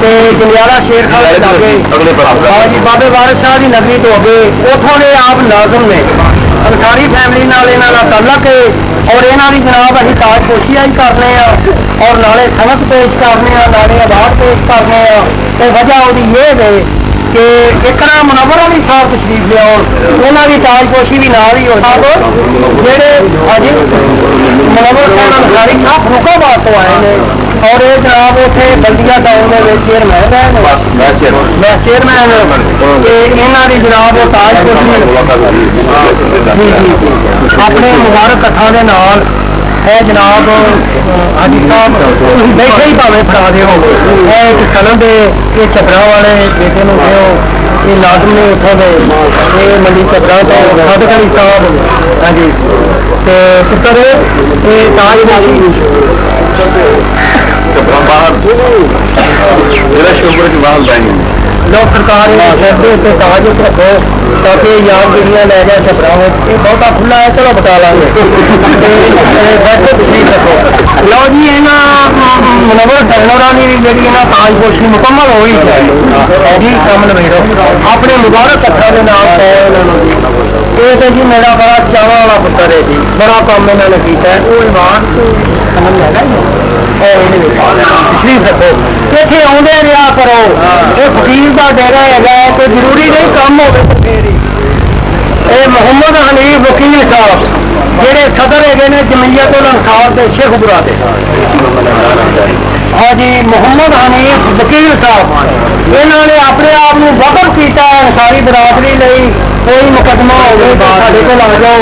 ਤੇ ਜੰਡਿਆਲਾ ਸ਼ੇਰ ਖਾਨ ਦੇ ਲਾਗੇ ਹਾਂਜੀ ਬਾਬੇ ਵਾਰਿਸ ਸ਼ਾਹ ਦੀ ਨਗਰੀ ਤੋਂ ਅੱਗੇ ਉੱਥੋਂ ਦੇ ਆਪ ਨਾਜ਼ਮ ਨੇ। ਅੰਸਾਰੀ ਫੈਮਿਲੀ ਨਾਲ ਇਹਨਾਂ ਦਾ ਤਾਲੁਕ ਹੈ ਔਰ ਇਹਨਾਂ ਦੀ ਜਨਾਬ ਅਸੀਂ ਤਾਜਪੋਸ਼ੀ ਹੀ करने और नाले सनत पेश करने नाले आवाज पेश करने तो वजह वो ये है कि एक मुनव्वर अली साहब तशरीफ लियाओ उन्होंने की ताजपोशी भी नाल ही हो जेडे अज मुनव्वर साहब अंसारी साहब फरूखाबाद तो आए हैं और ये जनाब उसे बल्दिया टाउन में चेयरमैन है मैं चेयरमैन इन्हों की जनाब वो ताजपोशी जी जी अपने मुबारक कथा के नाल है जनाब हाजी साहब बैठे ही भावें फड़ा दो एक सनद ये चबरा वाले बेटे को दो ये लाजम ने उठो दे ये मंडी चबरा तो सादक अली साहब हाँ जी तो पुत्र ये ताजपोशी लोग सरकार शरदे ताज रखो ताकि यादगिरियां लै जाए चबराव ये बहुता खुला है चलो बता लागे बैठो तशरीफ रखो लो जी इन्होंने मुनव्वर डरनोरा की जी ताजपोशी मुकम्मल हो ही जी कम नवेड़ो अपने मुबारक कथा के नाम ये तो जी मेरा बड़ा चावा वाला पुत्र है जी बड़ा काम इन्होंने किया है वो ईमान तशरीफ रखो इतने आते रहा करो ये फकीर का डेरा है कोई जरूरी नहीं काम हो मोहम्मद हनीफ वकील साहब जेडे सदर है ने जमीयत अंसार के शेखपुरा के हाँ जी मोहम्मद हनीफ वकील साहब इन्होंने अपने आप को वकफ किया अंसारी बरादरी नहीं कोई मुकदमा हो साढ़े को ला जाओ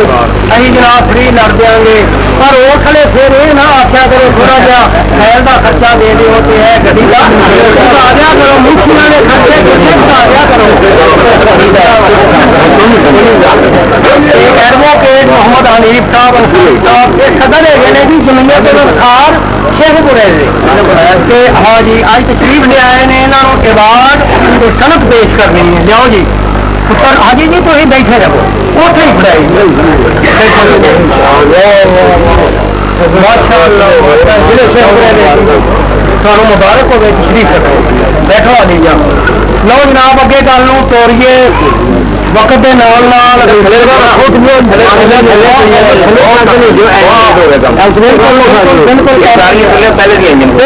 अं जनाब फ्री लड़ देंगे पर उस वे फिर ये ना आख्या करो थोड़ा जहा खैर का खर्चा दे दो तो है गड्डी का बता दिया करो मुफ्तियों के खर्चे कितने बता दिया करो एडवोकेट मोहम्मद हनीफ साहब अंसारी साहब ये सदर है जी जमीयत अंसार शेखपुरे से हाँ जी अज तशरीफ ले आए ने इन्होंने के बाद सनत पेश करनी है लियाओ जी पुत्र हाजी जी तुम बैठे रहो उठे ही फड़ाई थानू मुबारक हो गए तशरीफ रखो बैठो हाजी जा लो जनाब अगे गल तोड़िए वक्त के नाल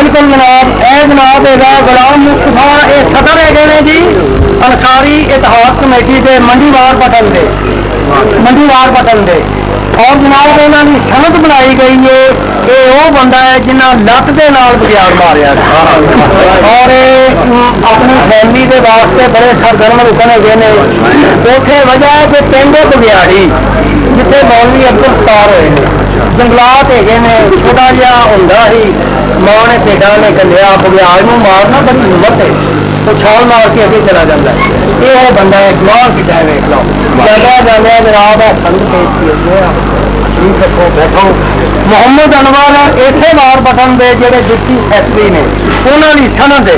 बिल्कुल जनाब ए जनाब है गुलाम मुस्तफा ये सदर है जी अंसारी इतिहास कमेटी के मंडीवार पटन दे और जनाब इन्होंने सनत बनाई गई है ये वो बंदा है जिन्हें लत के नाल बगियाड़ मारिया और अपनी फैमिली के वास्ते बड़े सरगर्म रुकने गए उसे वजह है कि पिंड बगियाड़ी जिथे मौलवी अब्दुल सत्तार होए जंगलात है छोटा जहा होंदा ही मां ने भेडा ने कलिया बगियाड़ में मारना बड़ी हिम्मत है तो छाल मार के अगे चला जाता है ये वो बंदा है जवान की टाइम देख लो जाने जनाब है संत तशरीफ रखो बैठो मोहम्मद अनवर इसे बार बटन के जोड़े डिप्टी सैकटरी ने उन्होंने सनद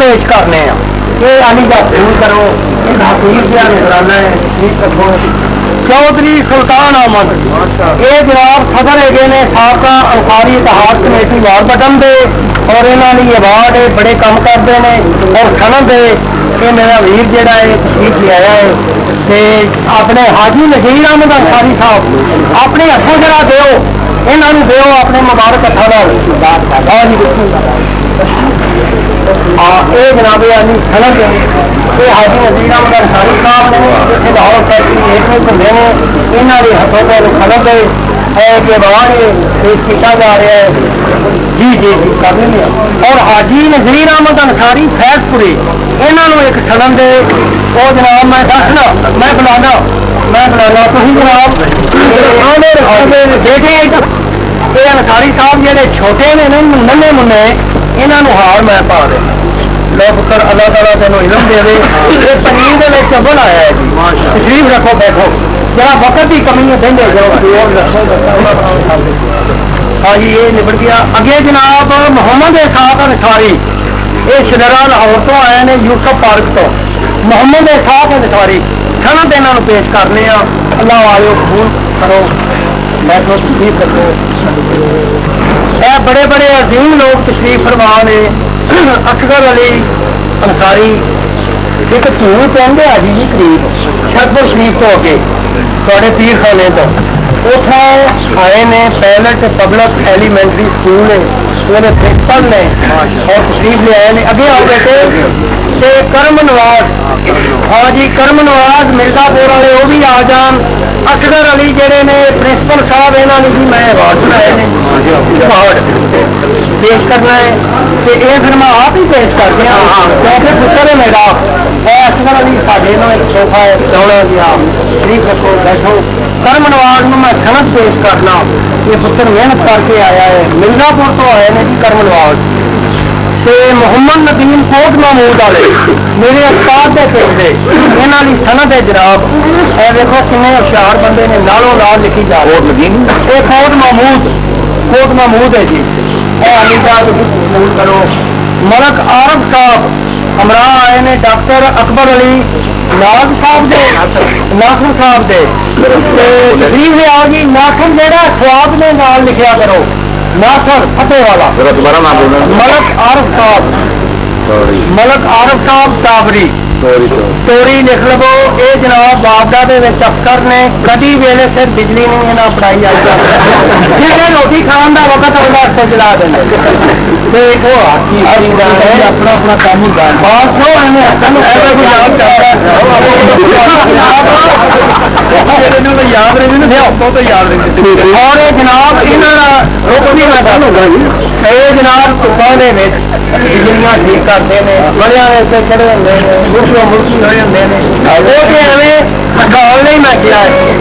पेश करने ये आनी का फोन करो हफीज या निगराना है तशरीफ रखो चौधरी सुल्तान अहमद ये जनाब सदर है ने साबका अंसारी इतिहास कमेटी वार बटन दे और इन्होंने अवार्ड है बड़े काम करते हैं और सनद है ये मेरा वीर जोड़ा है तशरीफ ले आया है तो अपने हाजी नज़ीर अहमद अंसारी साहब अपने हथों जरा दो इन्होंने दो अपने मुबारक हथा ये जनाब अली सनद ये हाजी नज़ीर अहमद अंसारी साहब ने लाहौर फैक्ट्री एक में घूमे ने इन्होंने हथों पर सनद के बाद पेश किया जा रहा है जी जी जी कर लेंगे और हाजी नज़ीर अहमद अंसारी फैजपुरी इन्होंने एक सनद वो जनाब मैं दसना मैं बुलाना तुम जनाब बेटे ये अंसारी साहब जे छोटे ने नन्हे मुन्ने इन्होंने हाल मैं पा देना लो पुत्र अल्लाह ताला तेन इलम दे ये पनीर के अव्वल आया है जी तशरीफ रखो बैठो जरा वक्त की कमी है बहने जाओ हाँ जी ये निबड़ गया अगे जनाब मोहम्मद एहसास अंसारी ये शदरा लाहौर तो आए ने यूसुफ पार्क तो मोहम्मद एहसास अंसारी सनद इन्होंने पेश करने अल्लाह वाले कबूल करो बैठो तशरीफ रखो बड़े बड़े अजीम लोग तशरीफ फरमा ने असगर अली अंसारी एक झूठ कहते हाजी जी करीब शरफुल शरीफ तो अगे थोड़े पीर खाने तो उठा आए ने पैलेट पब्लिक एलीमेंट्री स्कूल ने मेरे प्रिंसिपल ने और तशरीफ ले आए ने अगे आओ बेटे करम नवाज हाँ जी करम नवाज मिर्जापुर वाले वो भी आ जान असगर अली जेडे ने प्रिंसिपल साहब इन्होंने भी मैं अवार्ड बनाए ने पेश करना है तो ये फिर मैं आप ही पेश कर दिया क्योंकि पुत्र है मेरा असगर अली साढ़े ना एक तोहफा है सोना जी हाँ शरीफ रखो बैठो करम नवाज में मैं सनत पेश करना ये पुत्र मेहनत करके आया है मिर्जापुर तो आए ने जी करम नवाज से मोहम्मद नदीम कोट महमूद वाले मेरे उस्ताद के पिंड इन्हों की सनत है जनाब देखो किन्ने होशियार बंदे ने नालों नाल लिखी जा कोट महमूद है जी महमूद करो मलक आरब साहब हमरा आए ने डॉक्टर अकबर अली नाज साहब दे नाखन साहब दे तशरीफ आओ जी नाखन जेड़ा स्वाब ने नाल लिखा करो नाखन फतेह वाला मलक आरफ साहब टाबरी तोरी लिख लवो ये जनाब बाबदा के अफसर ने कभी वेले सिर बिजली नहीं ना बनाई अज रोटी खाने का वक्त आता अफसर जला देंगे अपना अपना काम ही और जनाब जनाब तुफान बिजलियां ठीक करते हैं बड़िया चढ़े होंगे मुल्की मुल्की होए होंगे वो तो एवं हटाने नहीं मैं किया नहीं हूँ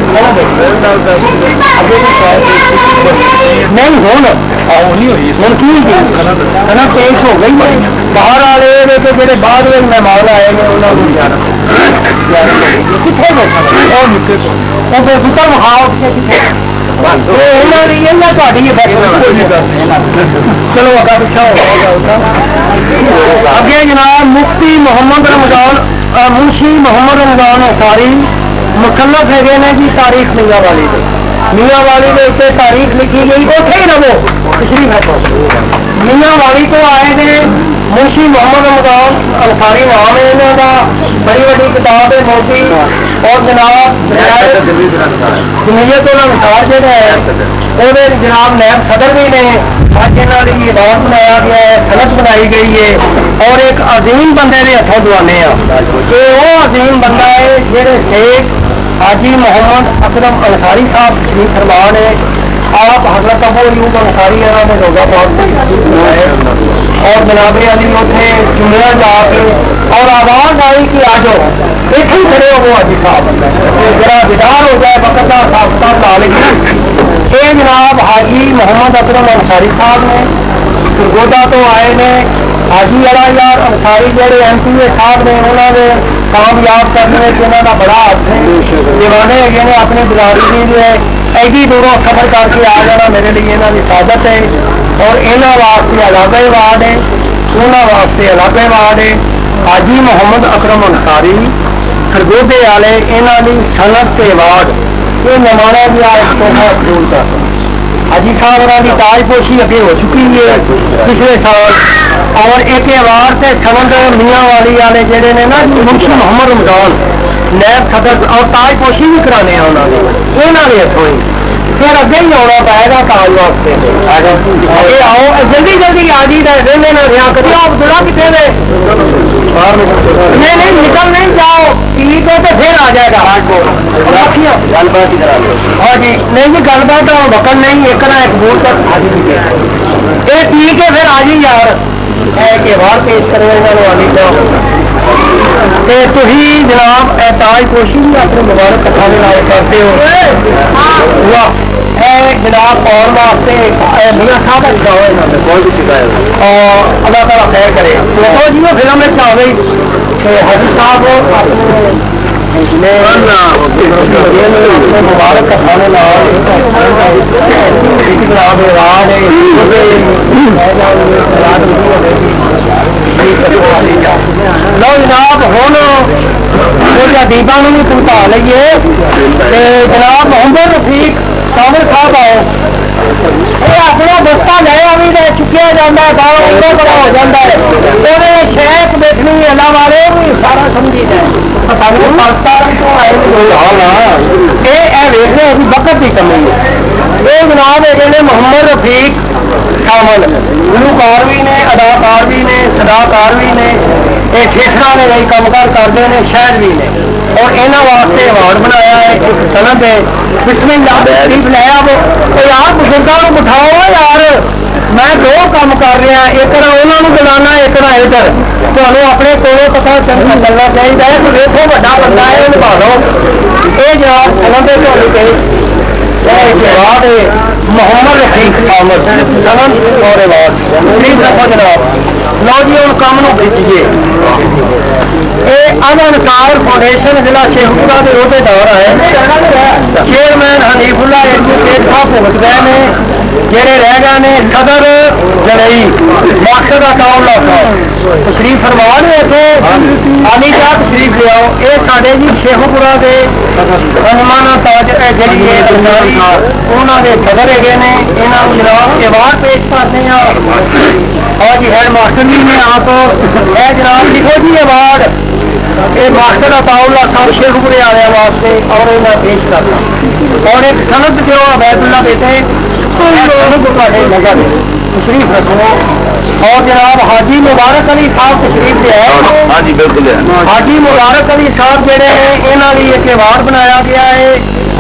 सना पेश हो गई है बाहर वाले जो बाद में मेहमान आए हैं उन्होंने कितने पुत्र विखाओ चलो अगा पिछा अगे जनाब मुफ्ती मोहम्मद रमजान मुंशी मोहम्मद रमजान अंसारी मुसन्नफ है ने जी तारीख मियाँ वाली के उत्ते तारीख लिखी गई उठे ही रहो तशरीफ रखो मियाँ वाली को आए ने मुंशी मोहम्मद रमजान अंसारी नाम है इन्हों का बड़ी बड़ी किताब है मोटी और जनाब जमीयत उल अंसार जोड़ा है वो जनाब नैब सदर भी ने अज इन्हों की इमाम बनाया गया है सनत बनाई गई है और एक अजीम बंदे ने हथों दुआने वो अजीम बंदा है जेडे शेख हाजी मोहम्मद अकरम अंसारी साहब शरीफ फरमान है आप हजरत अबू अयूब अंसारी इन्होंने रोजा पाक और जनाबे अली उठे जुम्मन ला के और आवाज आई कि आ जाओ इतने ही खड़े हो वो हाजी साहब जरा दीदार हो जाए वक्त का साफ साफ ला लेंगे ये जनाब हाजी मोहम्मद अकरम अंसारी साहब ने सरगोदा तो आए ने हाजी अला यार अंसारी जोड़े MPA साहब ने उन्होंने कामयाब करने में इन्हों बड़ा हाथ है दीवाने है ने अपनी बिरादरी जो है एडी दूरों सफर करके आ जाना मेरे लिए इन्हों की सादत है और इन्हों वास्ते अलग अवार्ड है उन्होंने वास्ते अलग अवार्ड है हाजी मोहम्मद अकरम अंसारी सरगोदे वाले इन्हों की सनत के अवार्ड ये नमाना भी आज तोहफा कबूल कर हाजी साहब की ताजपोशी अगे हो चुकी है पिछले साल और एक अवार्ड से सनद मियाँ वाली वाले जेडे ने ना मुंशी मोहम्मद रमजान नैब सदर और ताजपोशी भी कराने उन्होंने इतों ही फिर अगे ही आना पाएगा ताज वास्ते आओ जल्दी जल्दी आ जी रहने ना रहा कभी आप दुला कितने नहीं निकल नहीं जाओ ठीक है तो फिर आ जाएगा हाँ जी नहीं जी गलबात तो वक्त नहीं एक ना एक बूट तक ये ठीक है फिर आ जी यार के बाद पेश करेगा वाली तो तुम जनाब ताज पोशी भी अपनी मुबारक कथा के नाल करते हो जनाब पाने वास्ते मियाँ साहब का लिखा हुआ और अल्लाह ताला खैर करे देखो जी वो फिल्म में आ गई हाजी साहब मुबारक कथा के लो जनाब हम कुछ अदीबा भी पहुंचा लीए जनाब मोहम्मद रफीक काबिल साहब आए अपना दस्ता नया भी ले चुकिया जाता है, बाहर उधर बड़ा हो जाता है, शेख देखनी अल्लाह वाले भी सारा समझी है। पता नहीं पाकिस्तान तो आए वक्त की कमी है। ये जनाब है मोहम्मद रफीक शामिल गुलूकार भी ने, अदाकार भी ने, सदाकार भी ने, ये थिएटर ने कई कामकार करते हैं, शायर भी ने, और इन्होंने वास्ते अवार्ड बनाया है। एक सनद है बिस्मिल्लाह तशरीफ ले आओ तो यार बुजुर्गों को बिठाओ यार, मैं दो काम कर रहा, एक ना उन्होंने बुलाना, एक ना इधर तो अपने कोलों पता चलना चाहिए कि देखो बड़ा बंदा है निभा लो। ये जनाब सनद है मोहम्मद रफीक शामिल सनद और अवार्ड जनाब लो जी और काम को भेजिए। अनसार फाउंडेशन जिला शेखपुरा के अहदेदार है, चेयरमैन हनीफुल्ला शेख साहब भुगत गए ने, जेडे रह गए ने सदर जलई मास्टर अताउल्ला साहब तशरीफ फरमा ने इतने आनी क्या तशरीफ ले आओ। ये साढ़े जी शेखपुरा के हनुमाना ताज जी सरकारी उन्होंने सदर है ने, इन्होंने जनाब अवार्ड पेश करते हैं। और जी है मास्टर जी ने आप है जनाब लिखो जी अवार्ड ये मास्टर अताउल्ला साहब शेखपुरे वाले वास्ते और इन्हें पेश करना और एक सनद जो अबैदुल्ला देते तशरीफ रखो। और जनाब हाजी मुबारक अली साहब तशरीफ ले आए। हाँ जी बिल्कुल हाजी मुबारक अली साहब जेडे ने इन्हों की एक अवार्ड बनाया गया है।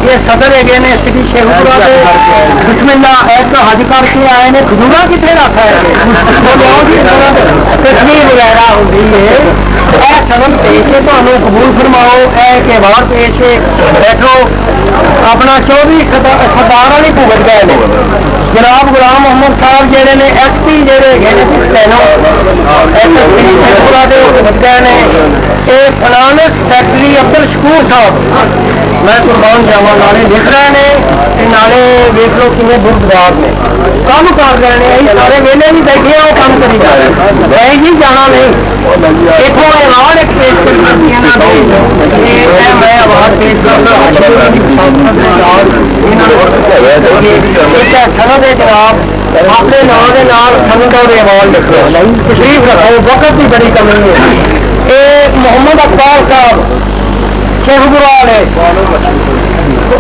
ये सदर है ने सिटी शेखपुरा के बिस्मिल्लाह एक हाजी करके आए ने खजूरा कितने रखा है तस्वीर वगैरह होती है सनद पेश है तो कबूल फरमाओ। एक अवार्ड पेश है बैठो अपना 24 सरदार वाली भुगत गए ने जनाब गुलाम मोहम्मद साहब जेडे ने एसपी जेडे शेखपुरा के भुगत गए ने। फलानस सैकटरी अब्दुल शकूर साहब मैं कुर्बान जावा नाले लिख रहे हैं, नाले देख लो कि बुरदबार ने काम कर रहे हैं, सारे वेले भी बैठे हैं काम करी जा रहे हैं, वही जी जाना नहीं देखो अवार्ड एक पेश करना मैं अवार्ड पेश करता सनद है जनाब अपने नाम के नाल सनद और अवार्ड लिख लो तशरीफ रखो वक्त की बड़ी कमी है। ये मोहम्मद अकबाल साहब शेखपुरा वाले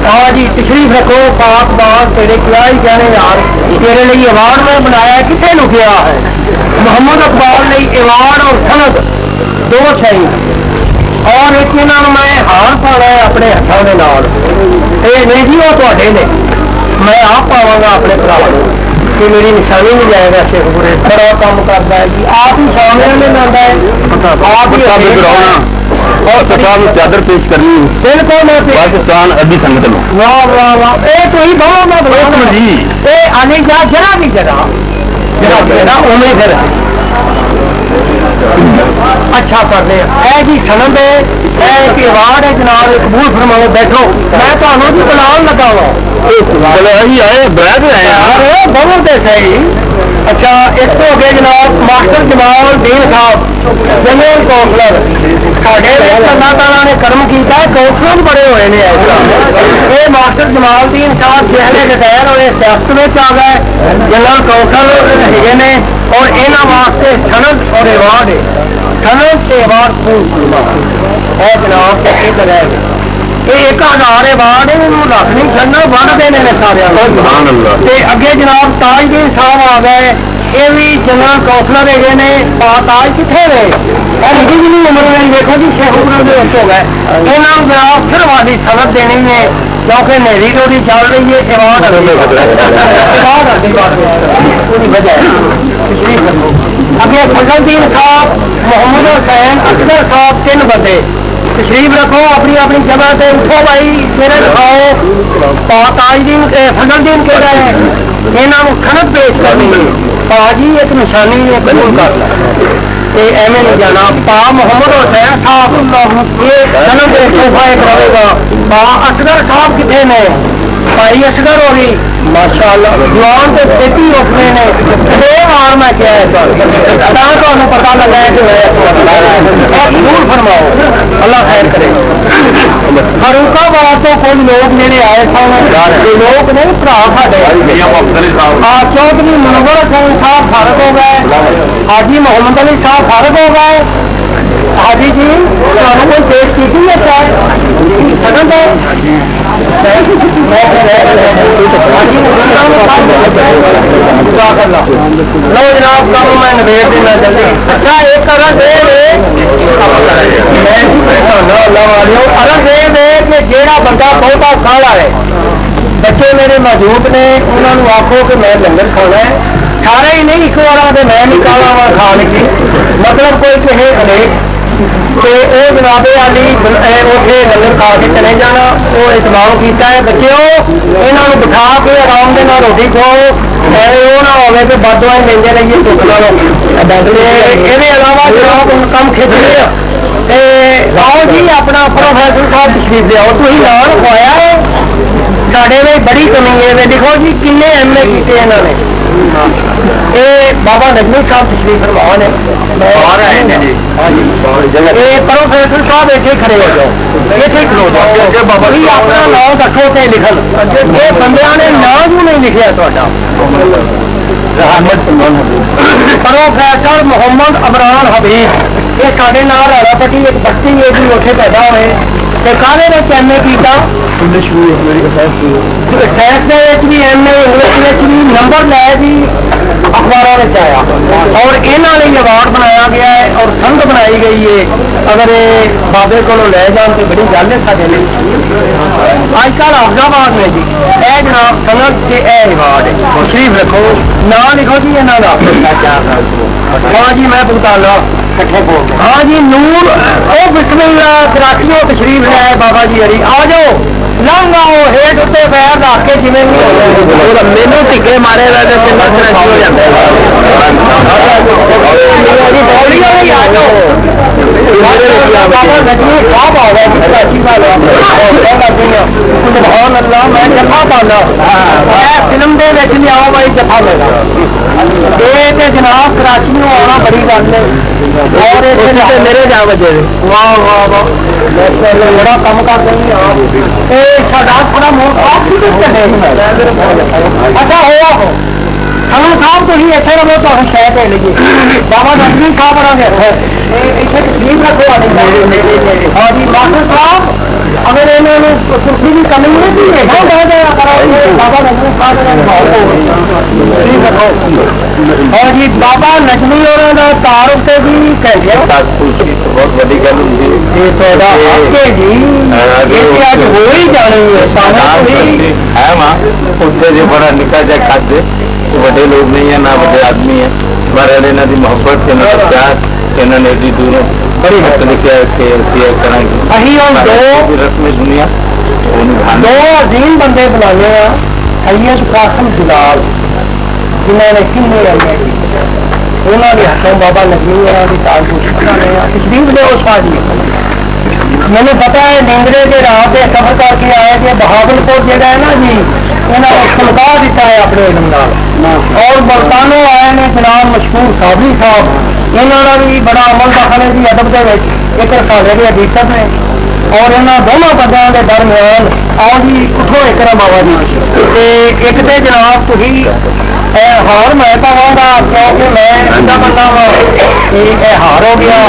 हाँ जी तशरीफ रखो पाक बाग तेरे क्या ही कहने यार तेरे लिए अवार्ड में बनाया कितने नु गया है मोहम्मद अकबाल ने अवार्ड और सनद दो चाहिए और एक इन्होंने मैं हार पाना है अपने हथों के नाल नहीं जी वो थोड़े ने मैं आप पावांगा अपने भरा कि मेरी निशानी नहीं जाएगा शेखपुरे बड़ा काम करता है जी आप ही सामने में आता है आप ही और सरकार चादर पेश करनी बिल्कुल मैं पाकिस्तान अभी संगत लो वाह वाह वाह कोई बहुत बिल्कुल जी ये आने क्या जरा भी जगह उन्हें फिर अच्छा करने है जी सनद है एक अवार्ड है जनाब कबूल फरमाओ बैठो मैं तुम्हें भी बुलान लगा वा बहुत सही। अच्छा एक तो अगे जनाब मास्टर जमाल दीन साहब जनरल कौंसलर साढ़े अल्लाह तआला ने करम किया कौंसलर बड़े हुए हैं ये मास्टर जमाल दीन साहब जिसने गजैन वाले सियासत में आ गए जनरल कौंसलर है ने और इन्होंने वास्ते सनद और अवार्ड है सनद से अवार्ड है जनाब तकरीब लगाए एक 1000 अवार्ड रख नहीं सकना बढ़ते हैं सारे अगे जनाब ताजदीन साहब आ गए ये भी जनरल कौंसलर है ने ताज कितने ने निजी जिनी उम्र में देखो जी शेखपुरा के हो गए इन्होंने जनाब फिर वाली सनद देनी है क्योंकि नेरी रोटी चल रही है अवार्ड अगे फजलदीन साहब मोहम्मद हुसैन अख्तर साहब 3 बंदे तशरीफ रखो अपनी अपनी जगह से उठो भाई मेरे दिखाओ ताजदीन फजलदीन कह रहे हैं इन्होंने सनद पेश करनी है ताजी एक निशानी है कबूल कर एवं नहीं जाना पा मोहम्मद हुसैन साहब ये सनद तोहफा एक रहेगा पा असगर साहब कितने ने भाई असगर हो गई माशाअल्लाह जवान तो खेती उठने ने 2 बार मैं किया है तो पता लगा है कि दूर फरमाओ अल्लाह खैर करे फरूकाबाद तो कुछ लोग जेडे आए सन, लोग नहीं भरा साडे चौधरी मुनवर सिंह साहब फारग हो गए, हाजी मोहम्मद अली साहब फारग हो गए। हाजी जी तुहानू कोई पेश की थी लो जनाब कम मैं नवेड़ देना जल्दी। अच्छा एक अरज कि जेड़ा बंदा बहुता काला है, बच्चे मेरे मौजूद ने, उन्होंने आखो कि मैं लंगर खाना है, सारे ही नहीं एक बार आते मैं नहीं काला वा खा लगी, मतलब कोई कहे अनेक तो वो जनाबे अली उठे लंगर खा के चले जाना, वो इतमाम किया है। बच्चों इन्होंने बिठा के आराम के नाल रोटी खाओ, वो ना हो कि बदवाएं लेंदे रहिए चुप करो। इसके अलावा जनाब कम खिंच लिया आओ जी अपना प्रोफेसर साहब तशरीफ लियाओ, तुम नाम रखवाया है साढ़े में बड़ी कमी है। देखो जी किन्ने MA किए इन्होंने, बाबा नजमी साहब तशरीफ फरमा ने, प्रोफेसर साहब इतने खड़े हो जाओ, इतने खड़ो अपना नाम रखो तो लिखन, ये बंद ने नाम ही नहीं लिखा थोड़ा। प्रोफेसर मोहम्मद अबरार हबीब ये साढ़े नाल है बटी एक बस्ती है जी उसे पैदा हुए काले ने MA किया, साइंस भी MA, इंग्लिश भी नंबर लाया जी अखबारों में आया और इन्होंने अवार्ड बनाया गया है और संघ बनाई गई है। अगर बाबे को लै जान तो बड़ी गल है साढ़े अजकल अहमदाबाद में जी यह जनाब सनत के अवार्ड है, तशरीफ रखो ना लिखो जी इन्हों का। हाँ जी मैं भुगताना हाँ जी नूर ओ बिस्मिल्लाह कराची तशरीफ है बाबा जी हरी आ जाओ लंघ आओ हेठ उत्ते पैर रख के जिमें मैनू टिके मारे जफा पाना फिल्म के लियाओ भाई जफा मेरा ये जनाब कराची आना बड़ी गल है और मेरे जा बजे वाह वाह वाह बड़ा कम कर रही साडा थोड़ा मूड साफ अच्छा हुआ हो खाना साहब तुम इतने रहो तो शायद ले लीजिए बाबा नजमी साहब आगे इतने तस्लीम रखो हाँ जी डॉक्टर साहब अगर इन्होंने कुर्सी की कमी है कि इधर रह गया बाबा नजमी साहब हाँ जी बाबा नजमी और तारुफ से भी कहिए बहुत बड़ी गल जी जी ये अज हो ही जानी है मां उससे जो बड़ा निका जा खाते बड़े लोग नहीं है ना बड़े आदमी है पर इन्हों की मोहब्बत इन्हों का प्यार इन्होंने एडी दूरों बड़ी हक लिखा शेयर करा रस्म दुनिया दो अजीम बंदे बुलाए हैं सैयद कासिम बिलाल जिन्होंने किन्ने उन्होंने हकों बाबा नजमी उन्होंने तशरीफ ले उस जी मैंने पता है निंगरे के राह से सफर करके आए थे बहावलपुर जो है ना जी उन्होंने फुलका दिता है अपने इलम और मुल्तानों आए ने जनाब मशहूर साबरी साहब इन्होंने भी बड़ा अमल दखल है जी अदब के एक रसाले के एडिटर ने और इन्होंने दोनों बंदों के दरम्यान आओ जी उठो एक बाबा जी एक तो जनाब तुम हार मैं पावागा क्योंकि मैं अच्छा बंदा वा हार हो गया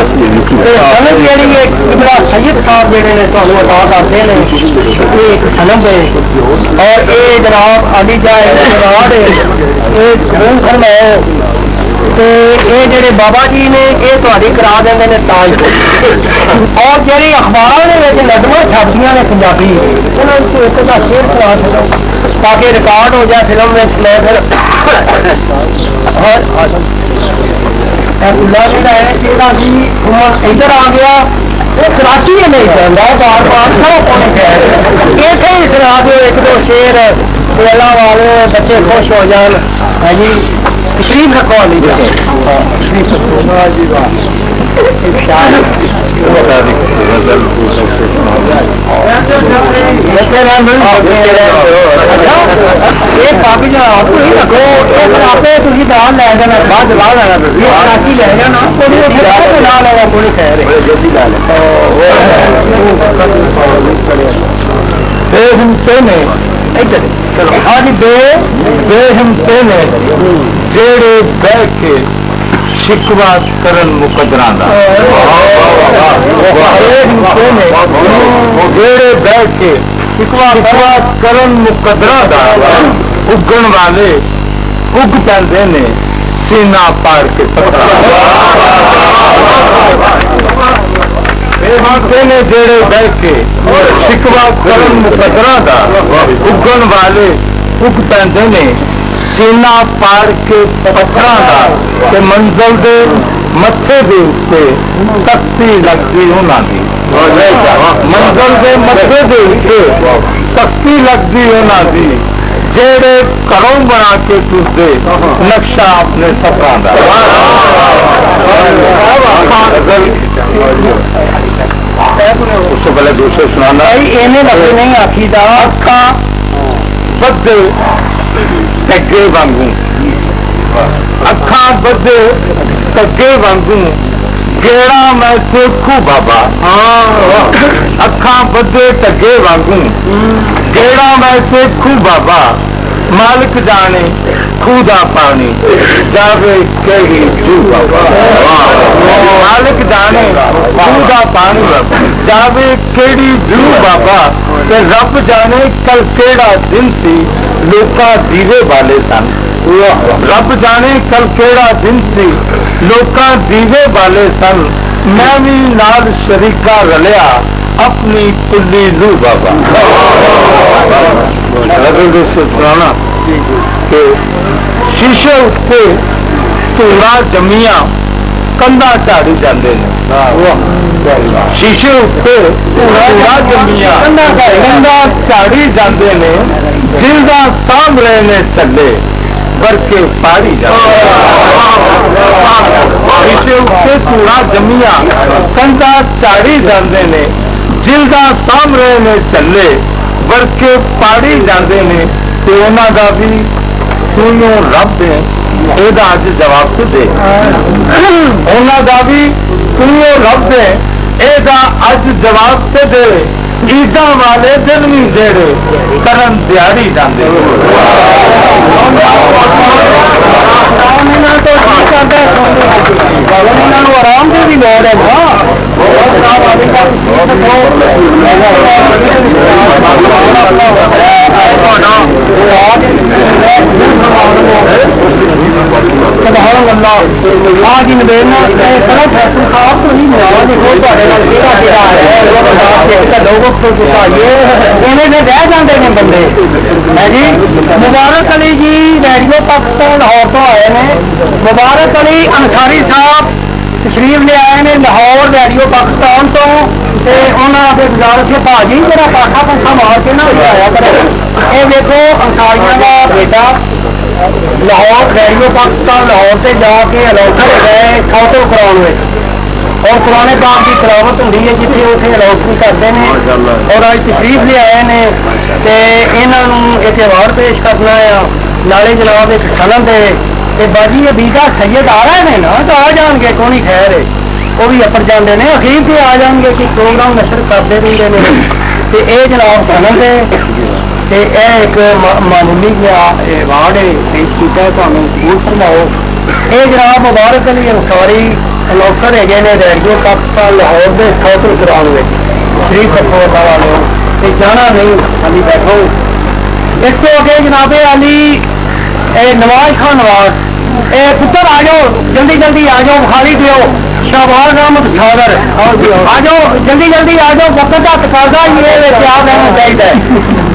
सनम जी सैयद साहब जोड़े ने तुम अदा करते हैं ये एक सनम है और ये जनाब अली जाए अवार्ड है ये सुकून फरमाओ तो ये जोड़े बाबा जी ने ये करा देंगे ने ताज और जो अखबारों के नज़मां छपदियां ने पंजाबी उन्होंने एक शेर सुना छो ताकि रिकॉर्ड हो जाए फिल्म में मैं फिर इधर आ गया कराची में नहीं जाता बार बार इतने सुना दो एक दो शेर अल्लाह वाले बच्चे खुश हो जान है जी तशरीफ रखो अली काफी जनाब रखो आपे तुम दान लै जाना बाद ला लेना कराची लै जाना ला लेगा कोई कह रहे जल्दी ला ले बेहिमते ने हाँ जी बेहिमते ने जेड़े बह के शिकवा करन मुकदरा बेहिमते ने जेड़े बह के शिकवा करन मुकदरा दा उगण वाले उग पैंदे ने सीना पाड़ के बेहिमते ने जेड़े बह के शिकवा करन मुकदरा दा उगण वाले उग पैंदे ने सीना पाड़ के पत्थर का ते मंजिल दे मत्थे दे उत्ते तख्ती लगदी उन्हां दी मंजिल दे मत्थे दे उत्ते तख्ती लगदी उन्हां दी जेड़े घरों बना के तुरदे नक्शा अपने सफरां दा उस तो पहले दूसरे सुनाना इन्हें लफ्ज़ नहीं आखीदा अखा बदे तग्गे वांगू अखा बदे तग्गे वांगू गेड़ा मैं देखू बाबा अखा बदे तग्गे वांगू गेड़ा मैं देखू बाबा मालिक जाने खुदा पानी जावे कही जू बाबा मालिक जाने खुदा पानी जावे केड़ी जू बाबा ते रब जाने कल केड़ा दिन सी लोका दीवे वाले सन रब जाने कल केड़ा दिन सी लोका दीवे वाले सन मैं भी नाल शरीका रलिया अपनी पुली लू बाबा शीशे उत्ते धूड़ा जमिया कंधा झाड़ी जाते हैं शीशे उत्ते धूड़ा जमिया कंधा झाड़ी जाते हैं जिंदा सामने ने चले बरके पाड़ी जाते शीशे उत्ते धूड़ा जमिया कंधा झाड़ी जाते हैं जिंदा सामने ने चले बरके पाड़ी जाते हैं तो उन्हों का भी तू रब है ਇਹਦਾ ਅੱਜ ਜਵਾਬ ਤੂੰ ਦੇ ਉਹਨਾਂ ਦਾ ਵੀ ਤੂੰ ਰੱਬ ਹੈ ਇਹਦਾ ਅੱਜ ਜਵਾਬ ਤੇ ਦੇ ਈਦਾਂ ਵਾਲੇ ਦਿਨ ਵੀ ਜਿਹੜੇ ਕਰਨ ਦਿਹਾੜੀ ਜਾਂਦੇ ਇਹਨਾਂ ਤੋਂ ਕੀ ਕਰਦੇ ਇਹਨਾਂ ਨੂੰ ਆਰਾਮ ਦੀ ਵੀ ਲੋੜ ਹੈ आज इन बेना करो फैसल साहब तो ही मिलावा जी हो लोगों को चाहिए इन्हें रह जाते हैं बंदे है जी मुबारक अली जी रेडियो पाकिस्तान लाहौर तो आए हैं मुबारक अली अंसारी साहब तशरीफ ले आए हैं लाहौर रेडियो पाकिस्तान तो उन्होंने गुजारिश है भाजी मेरा पासा पूसा मार के ना आया करो ये देखो अंसारियों का बेटा लाहौर रेडियो पाकिस्तान लाहौर से जाके अनाउंसर गए फोटो कराने और पुराने पाक की तलावत होंगी है जितनी उसे अनाउंसमेंट करते हैं और अज तशरीफ ले आए हैं तो इन्हों इतने अवार्ड पेश करना है नाले जनाब एक सनम दे बाजी ये बीजा सैयद आ रहे हैं ना तो आ जाएंगे कोई खैर है वो भी अपर जाते हैं अखीर से आ जाएंगे कि प्रोग्राम नशर करते रहते हैं तो ये जनाब सनम दे एक मामूली अवार्ड पेश किया है तुम जरूर फरमाओ ये जनाब मुबारक अली अंसारी अनाउंसर है रेडियो पाकिस्तान लाहौर के फोटो ग्राउंड में शरीफ कपूर वाले जाना नहीं अभी बैठो इस तो अगे जनाबे अली नवाज खान नवाज पुत्र आ जाओ जल्दी जल्दी आ जाओ खाली पियो शाहबाज अहमद सागर आ जाओ जल्दी जल्दी आ जाओ वक्त का तकाजा ये क्या कहना चाहिए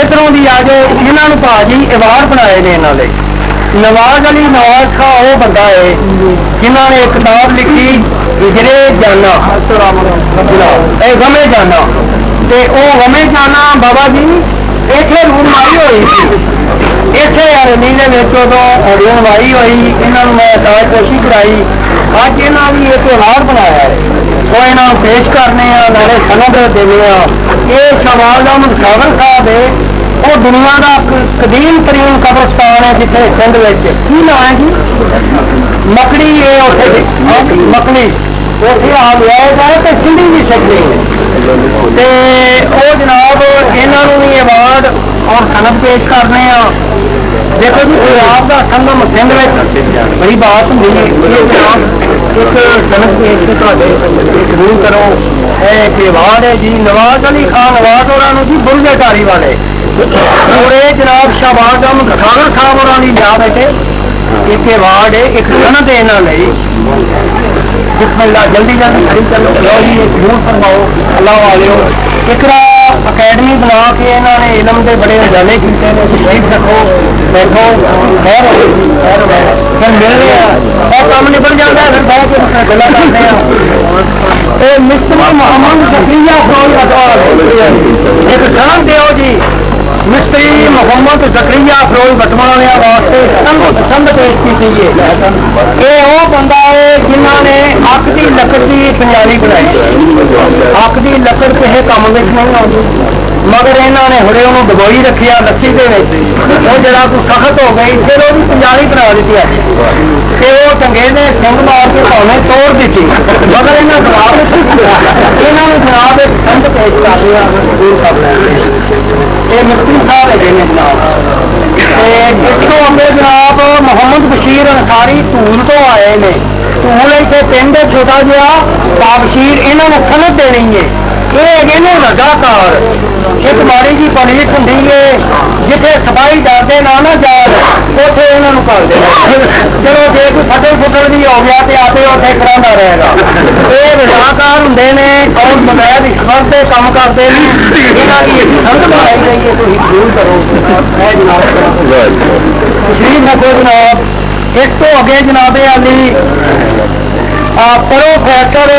इधरों भी आ जाओ इन्होंने भाजी अवार्ड बनाए ने इन्होंने नवाज अली नवाज खां वो बंदा है जिन्होंने एक किताब लिखी गुजरे जाना गमे जाना वो गमे जाना बाबा जी इतने रूनमाई हुई थी इतने नीले उदों रूनमाई हुई इन्होंने मैं ताजपोशी कराई अज इन्होंने भी एक अवार्ड बनाया है वो इन्होंने पेश करने नाले सनद देने ये शाहबाज अहमद सागर साहब है वो दुनिया का कदीम तरीन कब्रस्तान है जिसे सिंध की ना है जी मकड़ी है उसे हाँ मकनी ਉੱਥੇ ਆ ਲਿਆਏਗਾ ਤੇ ਸਿੰਧੀ ਵੀ ਸਕਦੀ ਤੇ ਉਹ ਜਨਾਬ ਇਹਨਾਂ ਨੂੰ ਵੀ ਆਵਾਜ਼ ਔਰ ਸਨਦ ਪੇਸ਼ ਕਰਨੇ ਆ। देखो जी पंजाब का संगम सिंध में बड़ी बात हुई है ये जनाब एक सनद पेश कबूल करो वाद है जी नवाज अली खान नवाज और जी बुरजे ढारी वाले पूरे जनाब शहबाज अहमद सागर साहब और याद है एक वार्ड है एक सनद है इन्होंने बिस्मिल्लाह जल्दी जल्दी खड़ी चलो लो जी कबूल फरमाओ अल्लाह वाले एक अकैडमी बना के इन्होंने इलम के बड़े उजाले किए तशरीफ रखो बैठो खैर फिर मिल रहे हैं और काम निबड़ जाता है फिर बहुत गला करते हैं। मिस्टर मोहम्मद जकरिया फरोज बटवाल एक सलाम दो जी मिस्त्री मोहम्मद जकरिया फरोज बटवालिया वास्ते संद पेश की ये वो बंदा है जिन्होंने अक की लकड़ की पंजाबी बनाई अक की लकड़ किसी काम में नहीं आती मगर इन्होंने हुणे उन्होंने डबोई रखिया लस्सी के वो जरा तू सख्त हो गई फिर वो भी पंजाबी बना दी है वो टंगे ने सिंह मार के भावें तोड़ दी मगर इन्होंने जनाब एक संद पेश कर दिया ये मिस्त्री साहब है जनाब जिसको अगे जनाब मोहम्मद बशीर अंसारी धूल तो आए ने धूल इतने पिंड छोटा जहा बाबशीर इन्होंने सनद देनी है ये है ने रजाकार एक माड़ी जी पनीत होंगी है जिथे सफाई डरते ना ना जान उथे इन्होंने कर देना चलो जे कोई फटल फुटल भी हो गया तो आपे उथे कराना रहेगा ये रजाकार होंगे ने और बगैर रिश्वत के काम करते हैं इन्हों की संगत बनाई गई है तुम कबूल करो तशरीफ रखो जनाब। इस तो अगे जनाबे अली प्रोफेसर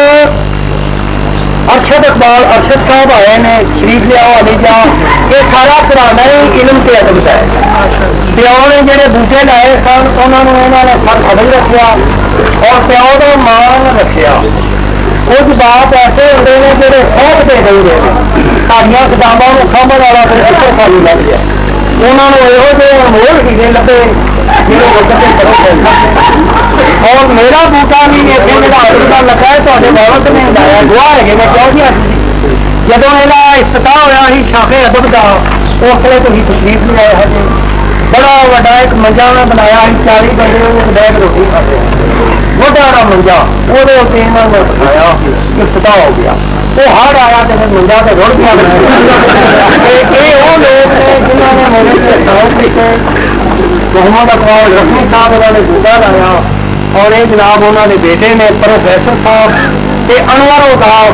अरशद इकबाल अरशद साहब आए ने शरीफ लियाओ अली जा ये सारा पुराना ही इलम के अदब का है प्यो ने जोड़े बूटे लाए सन उन्होंने फल रखा और प्यो का मान रखा कुछ बाप ऐसे होंगे ने जोड़े सौंप के गई साड़िया किताबों को सामने वाला फिर कितने खाली लग गया उन्होंने यो मोल हीरे लगे और मेरा बूटा भी इतने मेरा लगा है तो दौलत ने लाया गुआह है मैं क्यों जी जदों मेरा इफ्तिताह होया ही शाखे अदब का उस वे तुम तशरीफ नहीं आया है बड़ा वड्डा एक मंजा मैं बनाया 40 बंदे बैग रोटी खाते वड्डा बड़ा मंजा वो बनाया इफ्तिताह हो गया वो हर आया तो फिर मंजा तो रुड़ गया ये वो लोग ने जिन्होंने मेरे से एहसान किए मोहम्मद अकबाल रफी साहब उन्होंने जूदा लाया और ये जनाब उन्होंने बेटे ने प्रोफेसर साहब ते अनवर उदास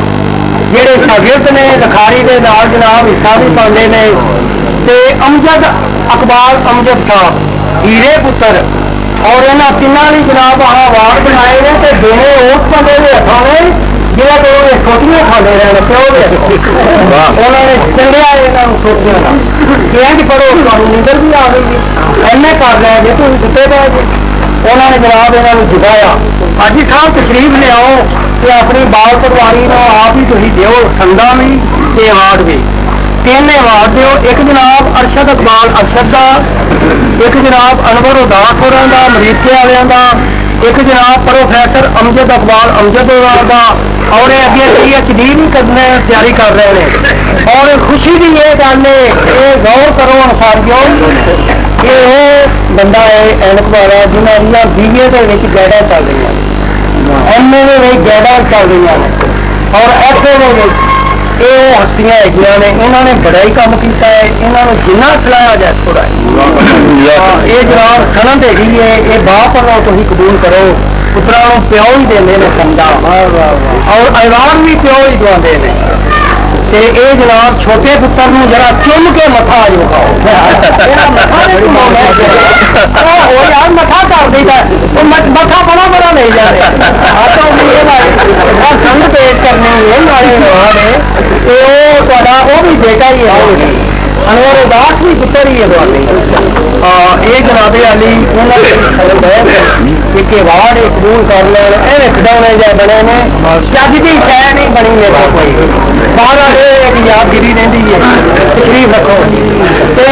जेडे शागिर्द ने लखारी के नाल जनाब हिस्सा भी पाते हैं ते अमजद अकबाल अमजद साहब हीरे पुत्र और इन्होंने तिना भी जनाब अवार्ड बनाए हैं तो दोनों उस बंदे के हथों में जिन्हें दोनों छोटियां खाते रहे प्यो उन्होंने चलिया इन्होंने छोटियां का इंज करो नींदर भी आ गई एम ए कर रहे जे तुम जिते गए उन्होंने जनाब इन्होंने जिताया अजी साहब तशरीफ लियाओ तो अपनी बाल पटवारी को आप ही तुम दो संदा भी ते अवार्ड भी तीन अवार्ड दो एक जनाब अरशद इकबाल अरशद का एक जनाब अनवर उदास होर का मरीके वालों का एक जनाब प्रोफेसर अमजद इकबाल अमजद का और अगे PhD भी करने तैयारी कर रहे हैं और खुशी की ये गल है गौर करो सारियों कि वो बंदा है एनक वाला जिन्होंने BA के गैडा चल रही हैं MA गैडा चल रही हैं और FA ये हस्तियां है इन्होंने बड़ा ही काम किया है इन्होंने जिन्ना चलाया जाए थोड़ा ये जनाब सनद हैगी है ये बाप वालों तुम कबूल करो पुत्रा प्यो ही देंगे ने संदा और अवार्ड भी प्यो ही दवाते हैं ये जनाब छोटे पुत्र को जरा चुम के मथा झुकाओ यार मथा कर देगा मथा बड़ा बड़ा नहीं जा रहा संद पेश करने वाले वो भी बेटा ही है अनवर उदास भी पुत्र ही है ये जनाबे अली एक अवार्ड कबूल कर लो खिडौने जै बने ने चज की शह नहीं बनी मेरे कोई बाहर एक यादगिरी रही है तशरीफ रखो तो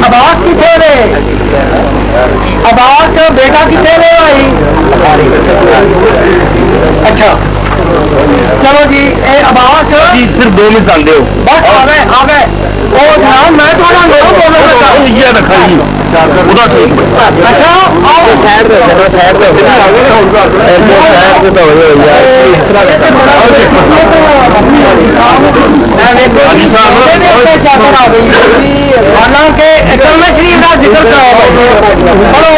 अबास कितने ने अबास बेटा कितने ने भाई सिर्फ 2 मिनट कर दो बस आ गए वो जनाब मैं तो ये रखा जी उधर ठीक अच्छा आओ साइड पे हालांकि कलमे शरीफ का जिक्र कराओ पढ़ो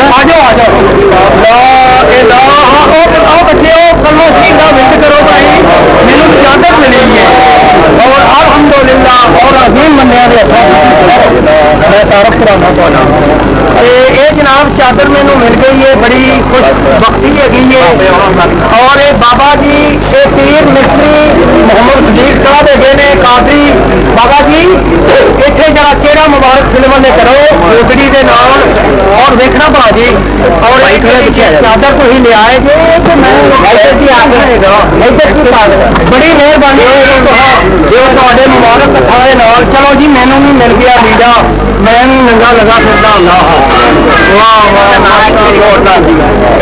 आ जाओ आओ बच्चे कलमा शरीफ का विद करो भाई मैंने चादर मिली है और अल्हम्दुलिल्लाह और अजीम बंदियां दे मैं तारफ कराना ये जनाब चादर मैनू मिल गई है बड़ी खुश बख्ती हैगी है और ये बाबा जी ये पीर मिस्त्री मोहम्मद सदीक साहब है ने कादरी बाबा जी इतने जरा चेहरा मुबारक फिल्म ने करो यूबड़ी के नाल और देखना भा जी और चादर तुम ले आए जे तो मैं बड़ी मेहरबानी जो थोड़े मुबारक खाए नाल चलो जी मैनू भी मिल गया वीजा मैं भी नंगा लगा फिरदा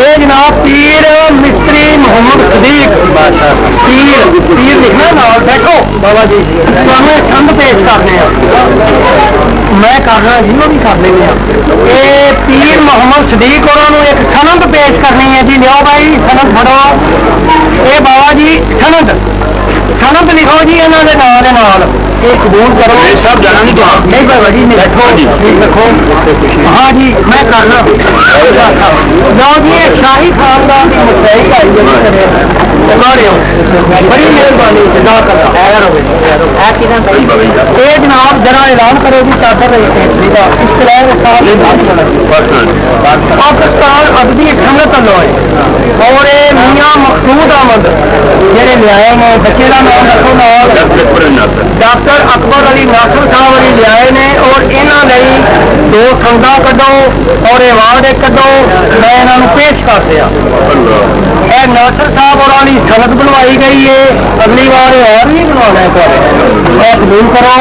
ये जनाब पीर मिस्त्री मोहम्मद सदीक पीर लिखा नाल देखो बाबा जी तुम्हें छंद पेश करने मैं करना जी वो भी कर लेंगे ये पीर मोहम्मद सदीक और एक सनद पेश करनी है जी लियो भाई सनद फड़ो ये बाबा जी सनद लिखो जी इन्होंने नाल ये कबूल करो सब जाना नहीं नहीं बाबा जी बैठो जी रखो हाँ जी मैं करना लो जी शाही खानदान की मिठाई बड़ी मेहरबानी ये जनाब जरा ऐलान करो जी चादर पाकिस्तान अदबी संगत लो और ये मियां मकसूद अहमद जेडे लियाए ने बच्चे का नाम रखो नाम डॉक्टर अकबर अली नासर साहब अली लियाए ने और इन्होंने 2 संदा कदो और अवार्ड कदो मैं इन्हों पेश कर दिया नासर साहब और सनद बनवाई गई है अगली बार और भी बनवाना है कबूल करो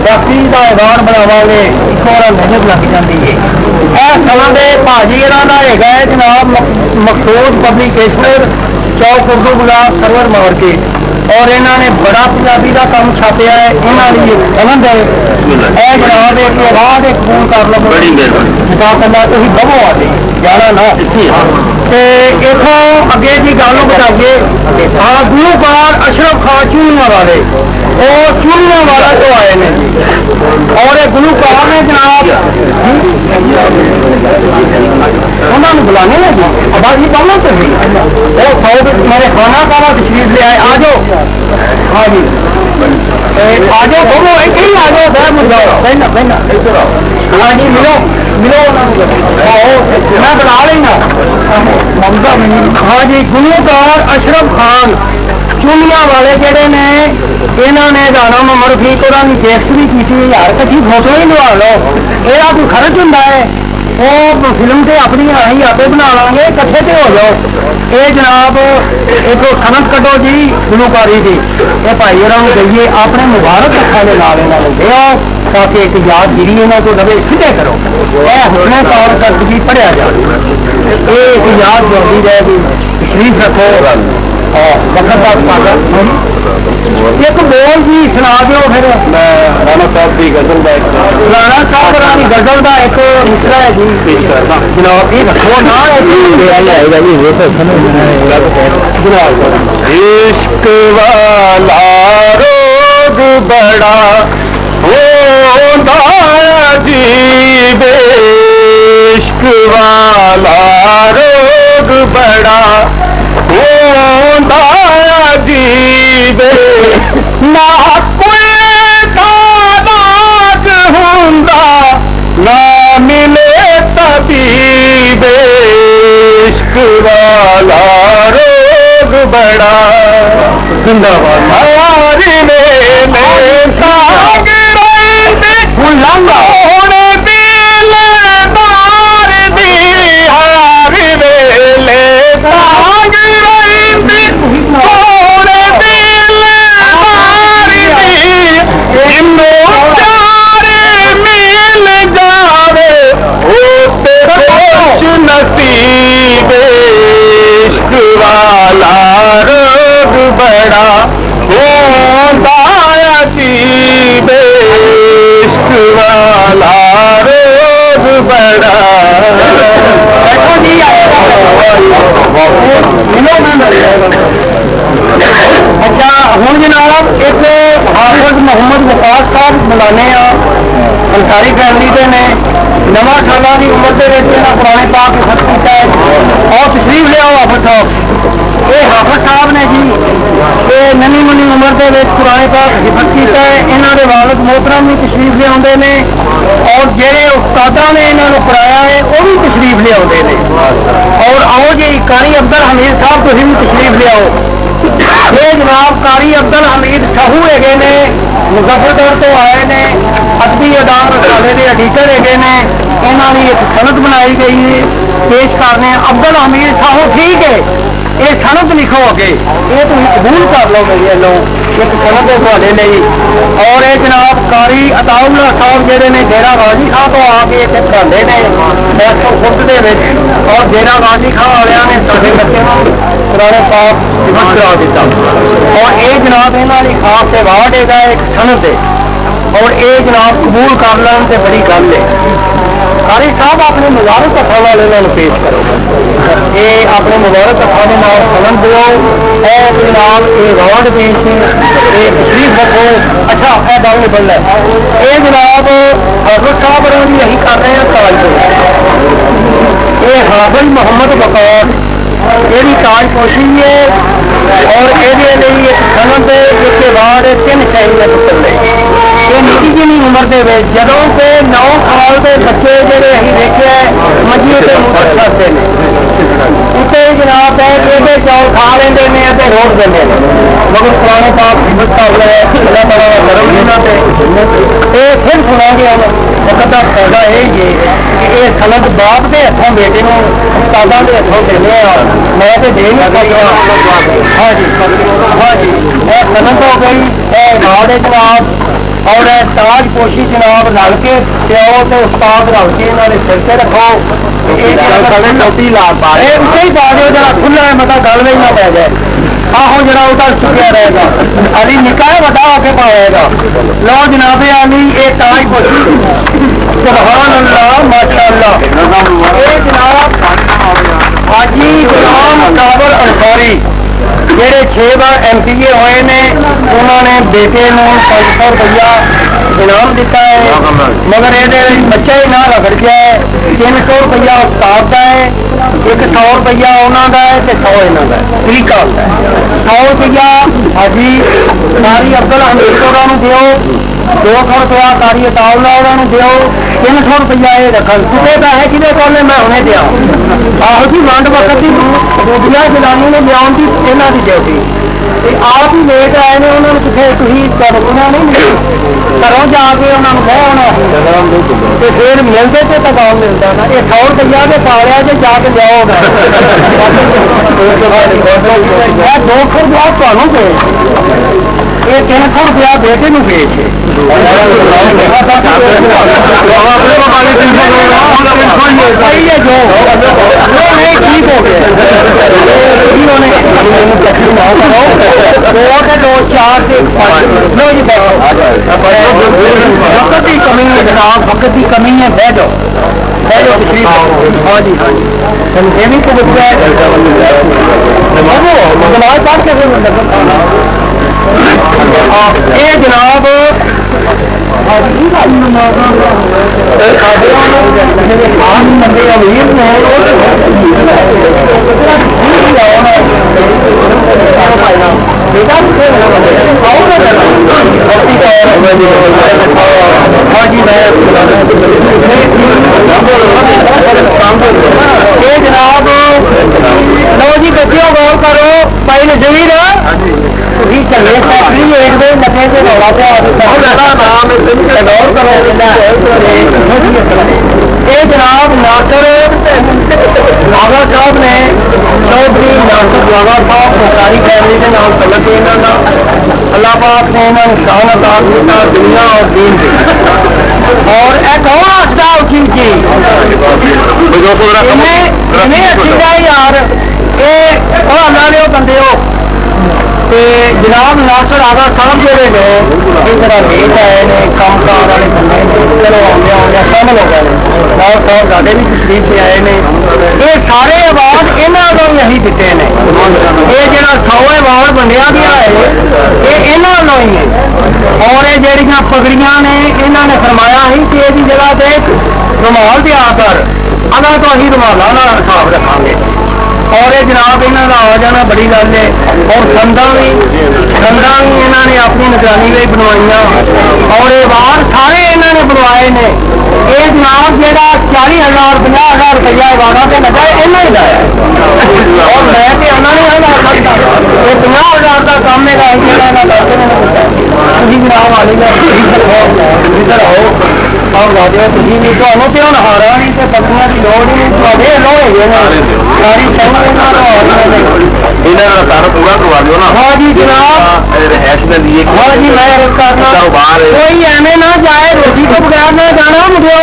बाकी का अवार्ड बनावे एक बार मेहनत लग जाती है सनद भाजी इन्हों है जनाब मकसूद पब्लिकेशनर चौक उर्दू गुलाब सरवर मार्केट और इन्होंने बड़ा पंजाबी का काम छापया है इन्होंने सनद है जनाब एक आवाज कबूल कर लो बड़ी जजाकल्लाह तुम बवो आते जाना ना इतों अगे की गल बताइए गुलूकार अशरफ खान चूनिया वाले वो चूनिया वाला तो आए हैं और ये गुलूकार ने जनाब उन्होंने बुलाने लगे आबादी कौन तो नहीं वो मेरे खाना काला तशरीफ ले आए आ जाओ हाँ जी आ जाओ बोलो एक ही आ जाओ बैठ मुझे बहना हाँ जी मिलो मैं बता लेना हाँ जी गुलूकार अशरफ खान चूनिया वाले जेडे ने इन्होंने गाना मोहम्मद रफीक और टेस्ट भी की यार कभी फोटो ही लवा लो यह कोई खर्च होंगे वो फिल्म से अपनी अं आपे बना लाँगे कट्ठे से हो जाओ ये जनाब एक सनद कटो जी गुलूकारी की ये भाई इन्होंने दईए अपने मुबारक हथा के नाले दो ताकि एक यादगिरी इन्होंने को रवे सीधे करो यह हुक्म तौर तक भी पढ़िया जाए ये एक याद जोड़ी रहेगी तशरीफ रखो वक्त एक बोल जी सुना दो फिर राणा साहब की गजल का राणा साहब की गजल का एक मिसरा है जी जनाब ये रखो ना इश्क वाला रोग बड़ा होता अजीब इश्क वाला रोग बड़ा होता अजीब ना कोई दामाद होंदा ना मिले तबीब इश्क वाला रोग बड़ा जिंदाबाद हमारे नसीब इश्क वाला जनाब एक हाफिज मोहम्मद वफाक साहब मौलाने अंसारी फैमिली के ने 9 साल की उम्र के पुराने पाक खत्म किया है और तशरीफ ले आओ हाफिज साहब। ये हाफिज साहब ने जी ये नवी मुनी उम्र के पुराने पाक हिफत किया है। इन्हों के वालिद मोहतरम भी तशरीफ ले आते हैं और जेडे उस्तादा ने इन्होंने पढ़ाया है वह भी तशरीफ ले आते हैं। और आओ जी कारी अब्दुल हमीद साहब तुम भी तशरीफ ले आओ। ये जनाब कारी अब्दुल हमीद सहू है ने मुजफ्फरपुर तो आए ने अदबी अदालत घराने के एडिटर है ने इन्हों की एक सनद बनाई गई है पेश करने अब्दुल हमीद साहू ठीक है ये सनद लिखो अगे ये तुम कबूल कर लो मेरे लो एक सनद है थोड़े लिए। और ये जनाब कारी अताउल्ला साहब जेडे ने डेरा गाजी खां तो आके इतने पढ़ाते हैं मैथों खुद के और डेरा गाजी खां वाले ने साढ़े बच्चे पुराने पाक हिफत करा दिता। और ये जनाब इन्हों की खास अवार्ड है एक सनद है और ये जनाब कबूल कर लैन तो बड़ी गल है। कारी साहब अपने मुबारक हथा वाले पेश करो ये अपने मुबारक हथा के नाम सनद दो और जनाब ये अवार्ड पेश ये तशरीफ रखो। अच्छा यह गल निकल है ये जनाब हाफिज साहब वालों भी यही कर रहे हैं तवज्जो ये हाफिज मोहम्मद वकार यही ताजपोशी है और ये एक सनद एक अवार्ड 3 शहीद चले ये निकी जी उम्र के जदों के 9 साल के बच्चे जोड़े अं देखे मजी के मुँह करते हैं उसे जनाब है चौल खा लेंगे ने तो रोक देंगे मगर पुराने पाप हिम्मत का अल्लाह तआला का करम होना ये फिर सुनाएंगे वक्त का फायदा यही है कि ये सनद बाप के हथों बेटे को उस्तादा के हथों देने मैं तो दे नहीं सकता। हाँ जी हाँ जी यह सनद हो गई अवार्ड जनाब और ताजपोशी जनाब रल के प्यो तो उस्ताद रल के इन्होंने सिर से रखो मोटी ला पाए उसे ही पा दो जरा खुला है मतलब गल में ना पै जाए आहो जरा उधर चुकया रहेगा अली निका है बड़ा होके पाएगा। लो जनाब अली ये ताजपोशी सुभान अल्लाह माशाअल्लाह ये जनाब हाजी गुलाम काबर अंसारी जेडे 6 बार MPA होए ने उन्होंने बेटे को 500 रुपया इनाम दिता है मगर ये बच्चा ही ना रगड़ गया है 300 रुपया उस्ताद का है 100 रुपया उन्होंने है तो 100 इन्हों का तरीका होता है 100 रुपया हाजी कारी अब्दुल हमीद उन्होंने दो 200 रुपया कारी अताउल्ला उन्होंने दो 300 रुपया ये रखन सुबह का है कि मैं उन्हें दिया आहो जी वंड वक्त की दूसरा जनानी ने लिया की इन्हों की ड्यूटी आप ही लेट आए ने उन्होंने कितने तुम नहीं मिली घरों जाके उन्होंने कह आना तो फिर मिलते तो तकाम मिलता ना ये 100 रुपया के पा लिया जो जाके जाओगा 200 रुपया थानू भेज ये 300 रुपया बेटे को भेज सही है जो ठीक हो गया 2 4 से 5 लो जी बैठो वक्त की कमी है जनाब वक्त की कमी है बह जाओ तशरीफ हाँ जी हाँ जी देवी को बच्चा जनाब बात कर ये जनाब लो जी बच्चों गौर करो भाई नज़ीर चले फैक्ट्री लगे से रौला पे ये जनाब नासिर नागा साहब ने चौधरी नासिर नागा साहब सारी फैमिली के नाम सनद इन्हों अल्लाह पाक ने इन्होंने शान अता किया दुनिया और दीन और यह कौन हसदा उची उची इन्हें असीदा यार ये अल्लाह ने बंदे हो जनाब नासिर आगा साहब जोड़े ने इधर नीत आए ने काम कार वाले बंदे चलो आने आने शामिल हो गए नासिर साहब साढ़े भी तशरीफ से आए ने ये सारे अवार्ड इन्होंने यही दिते हैं ये 100 ਵਾਰ ਬੰਦਿਆਂ ਦੀ ਆਏ ਇਹ ਇਹਨਾਂ ਵੱਲੋਂ ही है और ये ਜਿਹੜੀਆਂ ਪਗੜੀਆਂ ਨੇ ਇਹਨਾਂ ਨੇ फरमाया ही कि ਇਹਦੀ जगह ਤੇ रुमाल दिया कर अदा तो अं रुमालों का हिसाब रखांगे और ये जनाब इन्हों का आ जाना बड़ी गल है और संदा भी इन्होंने अपनी निगरानी में बनवाइया और ये वार सारे इन्होंने बनवाए ने ये जनाब जो 40,000 50,000 रुपया वारा से लगा इन्हों ही लाया और मैं तो आना नहीं आना ये 50,000 का काम है जनाब आ इधर आओ और बाजे तुम तो हारा नहीं तो बकरियां की लोड़ ही नहीं लोहे सारी ਇਹਨਾਂ ਦਾ ਸਾਰਾ ਪੂਰਾ ਕਰਵਾ ਦਿਓ ਨਾ। हाँ जी जनाब ਰਹਿਸ਼ ਦੇ लिए हाँ जी मैं करना बाहर कोई एवं ना जाए रोटी तो बगैर ना जाना मुझे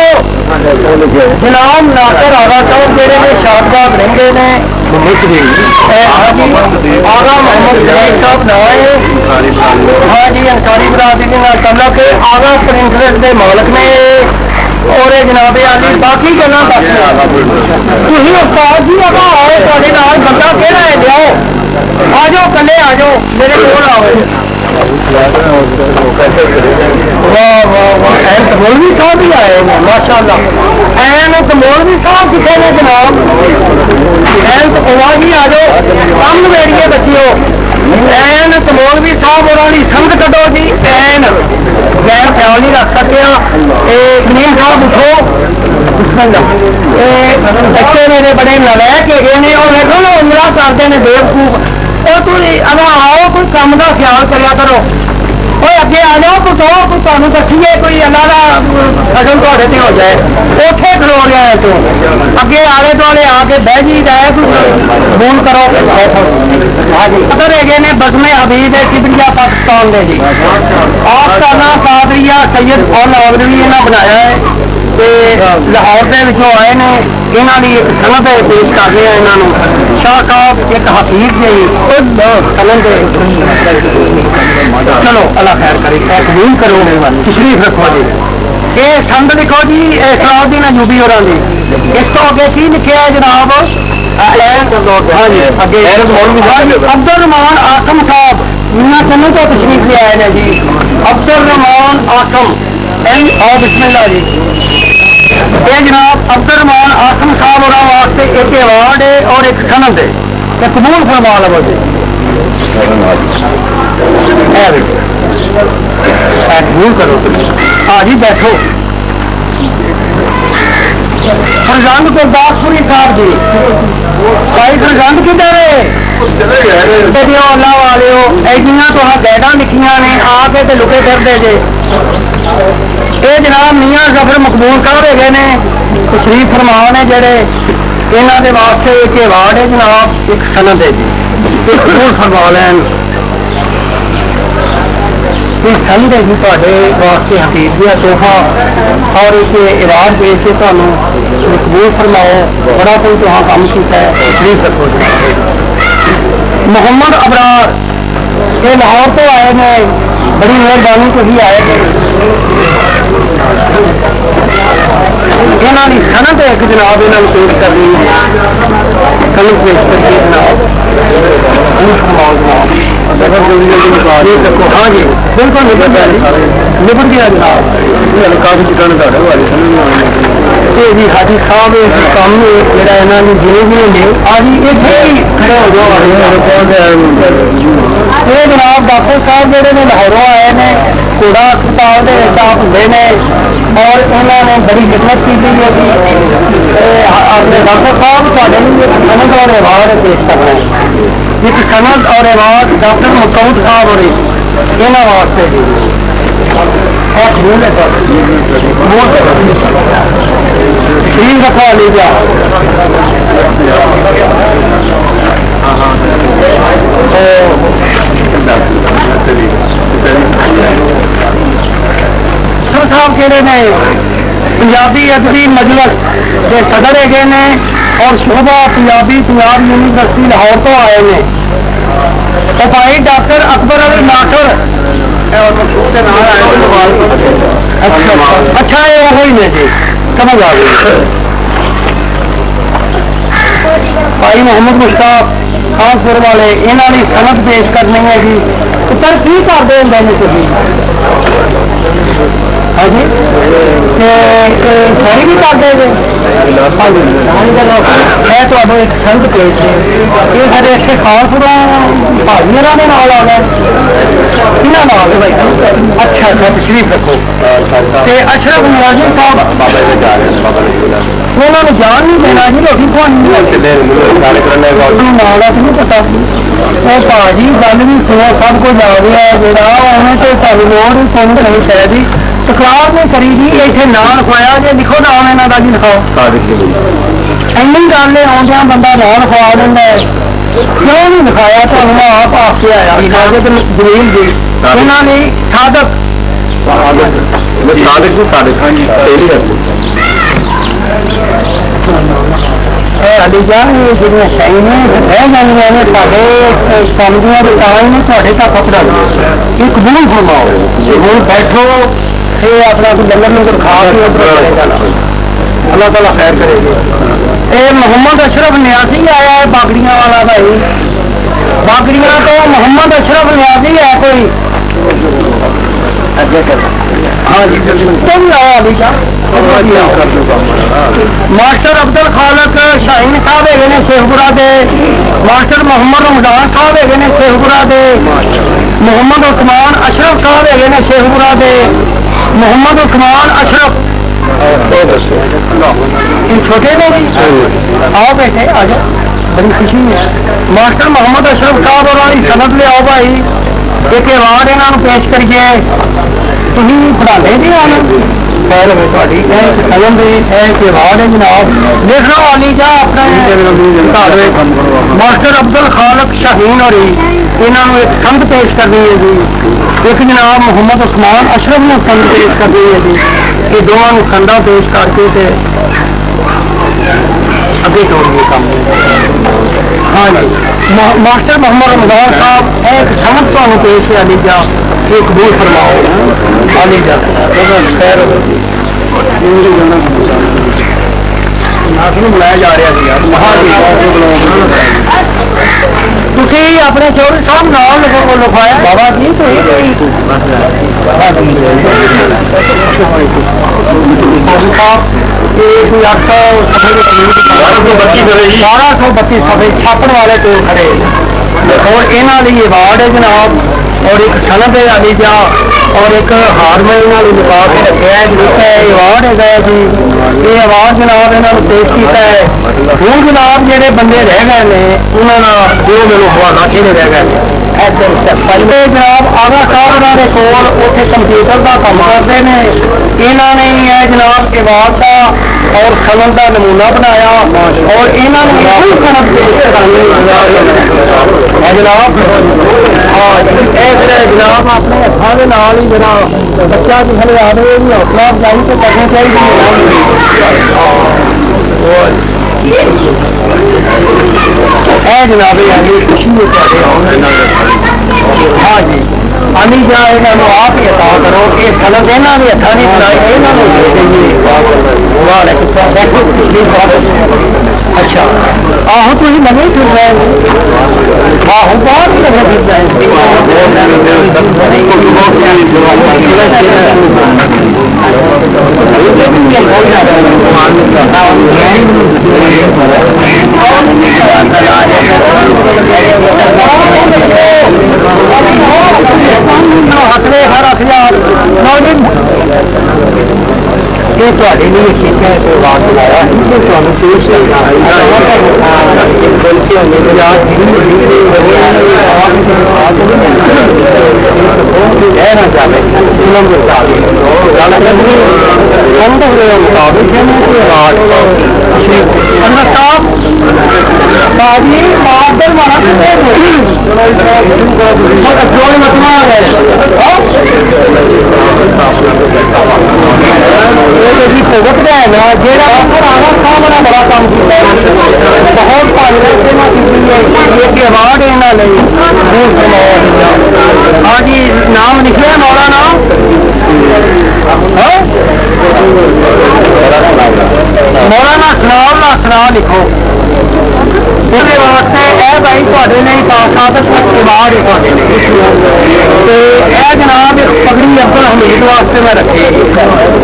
जनाब नाकर आगा साहब मेरे ने शाहबाद रहते ने आगा मोहम्मद जहीद साहब ना है हाँ जी अंसारी बरादरी के नाल तल्लुक है आगा प्रिंसलेट के मालक ने और जनाब आदि बाकी गल्लां तुसीं उस्ताद जी अगर आओ तुहाडे नाल बंदा केड़ा है लियाओ आ जाओ कल्ले आ जाओ मेरे कोल आओ वाह वाह वाह ऐन तो मौलवी साहब भी आए हैं माशाअल्लाह ऐन तो मौलवी साहब किथे ने जनाब ऐन तो जी आ जाओ कम वेड़िए बच्चियों ऐन तो मौलवी साहब और संग कटो जी ऐन गैर ख्याल नहीं रख सकते कलीम साहब उठो बच्चे मेरे बड़े नलैक है और देखो ना उंगला करते हैं बेवकूफ और तुम अगर आओ कोई काम का ख्याल करा करो और अगे आ जाओ तो कहो कोई तुम दसीए कोई अल्लाह का फसल थोड़े से हो जाए उठे खड़ो गया तो अगे आले दुआले आके बह जी जाए फोन करो हाँ जी पता लगे ने बदले हबीब है किबरिया पाकिस्तान के जी आप करना कादरिया सैयद फौल औदवी इन्हें बनाया है लाहौर के आए ने इन्हों की एक सनद पेश कर रहे हैं इन्हों शाह साहब एक हफीज ने सनद चलो अल्लाह खैर करे कबूल करो तशरीफ रखो जी ये संद लिखो जी सलाउद्दीन अयूबी होरां दी इस तो अगे की लिखा है जनाब हाँ जी अगे अब्दुल रहमान आसम साहब मियां चन्नू तो तशरीफ ले आए हैं जी अब्दुल रहमान आसम और बिस्मिल्लाह जी ये जनाब अब्दुल रहमान आसम साहब और वास्ते एक अवार्ड है और एक सनद है ये कबूल फरमा लो जी कबूल करो हाँ जी बैठो फरजंद गुरदासपुरी साहब जी भाई फरजंद किधर है अल्लाह वाले एडियां तो गैडा लिखिया ने आके तो लुके फिरते जे ये जनाब मियाँ जफर मकबूल साहब है ने तशरीफ फरमा ने जेडे इन्हों के वास्ते एक अवार्ड है जनाब एक सनद है जी कबूल फरमा लैन सनद है जी थोड़े वास्ते हकीक दिया तोहफा और एक अवार्ड पेश है तुहानू कबूल फरमाया बड़ा कोई तुहां काम किया है तशरीफ रखो मोहम्मद अबरार ये लाहौर तो आए ने बड़ी मेहरबानी तुम आए ने इन्होंने सनद एक जनाब इन्होंने पेश कर रही है सनद पेश कर रही जनाब हाँ जी बिल्कुल निपट गया जनाब काफी ये जी हाजी साहब काम मेरा इन्होंने जिले भी होंगे आज इतने ही खड़े हो जाओ ये जनाब डॉक्टर साहब जोड़े ने लाहौरों आए ने कूड़ा अस्पताल के स्टाफ होंगे ने और उन्होंने बड़ी खिदमत की थी अपने डॉक्टर साहब थोड़े सनद और अवार्ड पेश करना है एक सनद और अवार्ड डॉक्टर मसूद साहब हो रही इन्होंने वास्ते जी तीन दफा लीजिए साहब कहते हैं पंजाबी अदबी मजलिस के सदर है ने और शोभा पंजाबी पंजाब यूनिवर्सिटी लाहौर तो आए हैं तो भाई डॉक्टर अकबर अली नासर अच्छा ये वही ने जी समझ आ गई भाई मोहम्मद मुश्ताक खास सुर वाले इन्हों की सनद पेश करनी है जी। पुत्र की करते होंगे ने तुम? हाँ जी सही भी करते जी। हाँ जी चलो मैं तो एक संत पेश है ये साढ़े इतने खास सुरों भाईरा के नाल आ गए किना नाल है भाई? अच्छा अच्छा तशरीफ रखो। अशरफ नियाज़ी साहब उन्होंने जान नहीं देना जी रोटी खानी नाल नहीं पता भाजी गल भी सुनो सब कुछ आ गया जोड़ा उन्हें तो सारी लोड़ ही सुन नहीं चाहिए तकरार नहीं करी जी इतने ना खोया जे लिखो नाम इन्हों का जी लिखाओ इन्नी गल है आउंदियां बंदा ना लिखवा देंदा क्यों नहीं लिखाया तुम आप आपके आया सादिक जमील जी इन्होंने सादक अली जान ये जो सही ने है गलियां ने साडे समझियां ते तां ही तुहाडे तक पहुंचा ये कबूल फरमाओ हुण बैठो ये अपना कोई लंगर लंगर खा के उधर चले जाना अल्लाह ताला खैर करेगा। ये मोहम्मद अशरफ नियाज़ी आया है बागड़ियां वाला भाई बागड़ियां तो मोहम्मद अशरफ नियाज़ी है कोई हाँ जी तुम आया अली जान मास्टर अब्दुल खालक शाहीन साहब है ने शेखपुरा के मास्टर मोहम्मद उमदान साहब है ने शेखपुरा के मोहम्मद उस्मान अशरफ साहब है ने शेखपुरा के मोहम्मद उस्मान अशरफ छोटे को भी आओ बैठे आ जाओ बड़ी खुशी है। मास्टर मोहम्मद अशरफ साहब और सनद ले आओ भाई एक अवार्ड इन्हों पेश करिए तुम पढ़ाते जी आना खैर हो थोड़ी सगन अवार्ड है जनाब लिख लो अली जा अपना मास्टर अब्दुल खालक शाहीन और इन्होंने एक संत पेश करनी है जी एक जनाब मोहम्मद उस्मान अशरफ ने संत पेश करनी है जी ये दोनों संदा पेश करके अगे छोड़िए काम हाँ जी मास्टर मोहम्मद उमदान साहब एक संत तो पेश है अली जा ये कबूल फरमाओ अली जा खैर बुलाया जा रहा तुसी अपने चौधरी साहब नाम लिखवाया बाबा जी तो कोई 1232 सफे छापन वाले टोल खड़े और इन्हों की अवार्ड है जनाब और एक सनद है अली जा और एक हारमोनियम वाली लिखा के रखे है अवार्ड है जी ये अवार्ड जनाब इन्होंने पेश किया है हूँ जनाब जोड़े बंदे रह गए हैं उन्होंने जो मेरे हवालाठी ने रह गए पहले जनाब आगा साहब उन्होंने कोल उत्थे कंप्यूटर का काम करते हैं इन्होंने यह जनाब अवार्ड का और सनद का नमूना बनाया और इन्होंने जनाब हाँ जनाब अपने हथों के नाल ही जरा बच्चा किसी आ रहे हौसला अफजाई तो करनी चाहिए जनाब अली खुशी हाँ जी अली जा इन्होंने आप ही अता करो ये सनद इन्हों ने हथा नहीं बनाई अच्छा आहो तुम नवे फिर रहे आहो बहुत नवे फिर रहे ये थोड़े लिए शिक्षा को बात बुलाया भुगत है ना जेड़ा बड़ा बड़ा काम किया बहुत भागवत एक अवार्ड इन्होंने हाँ जी नाम लिखिया मौलाना मौलाना सनाउल्लाह सना लिखो उन्हें वास्ते मैं भाई थोड़े नहीं पासा तो दिमाग ही थोड़े नहीं जनाब पगड़ी अब्दुल हमीद वास्ते मैं रखी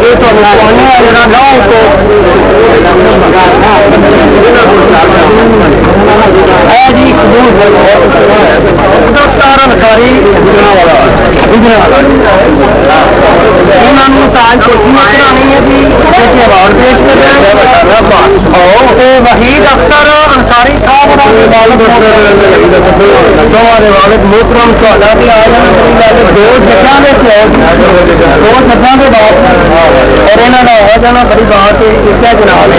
ये तो नौ तो है जी दफ्तार अनकारी उन्होंने ताज कुर्सियां बनानी है जी अवार्ड पेश कर वहीद अख्तर अंसारी साहब हमारे वाले मोहतरम दो जगह में दो जगह के बाद और इन्होंने हो जाना बड़ी बात है क्या जनाब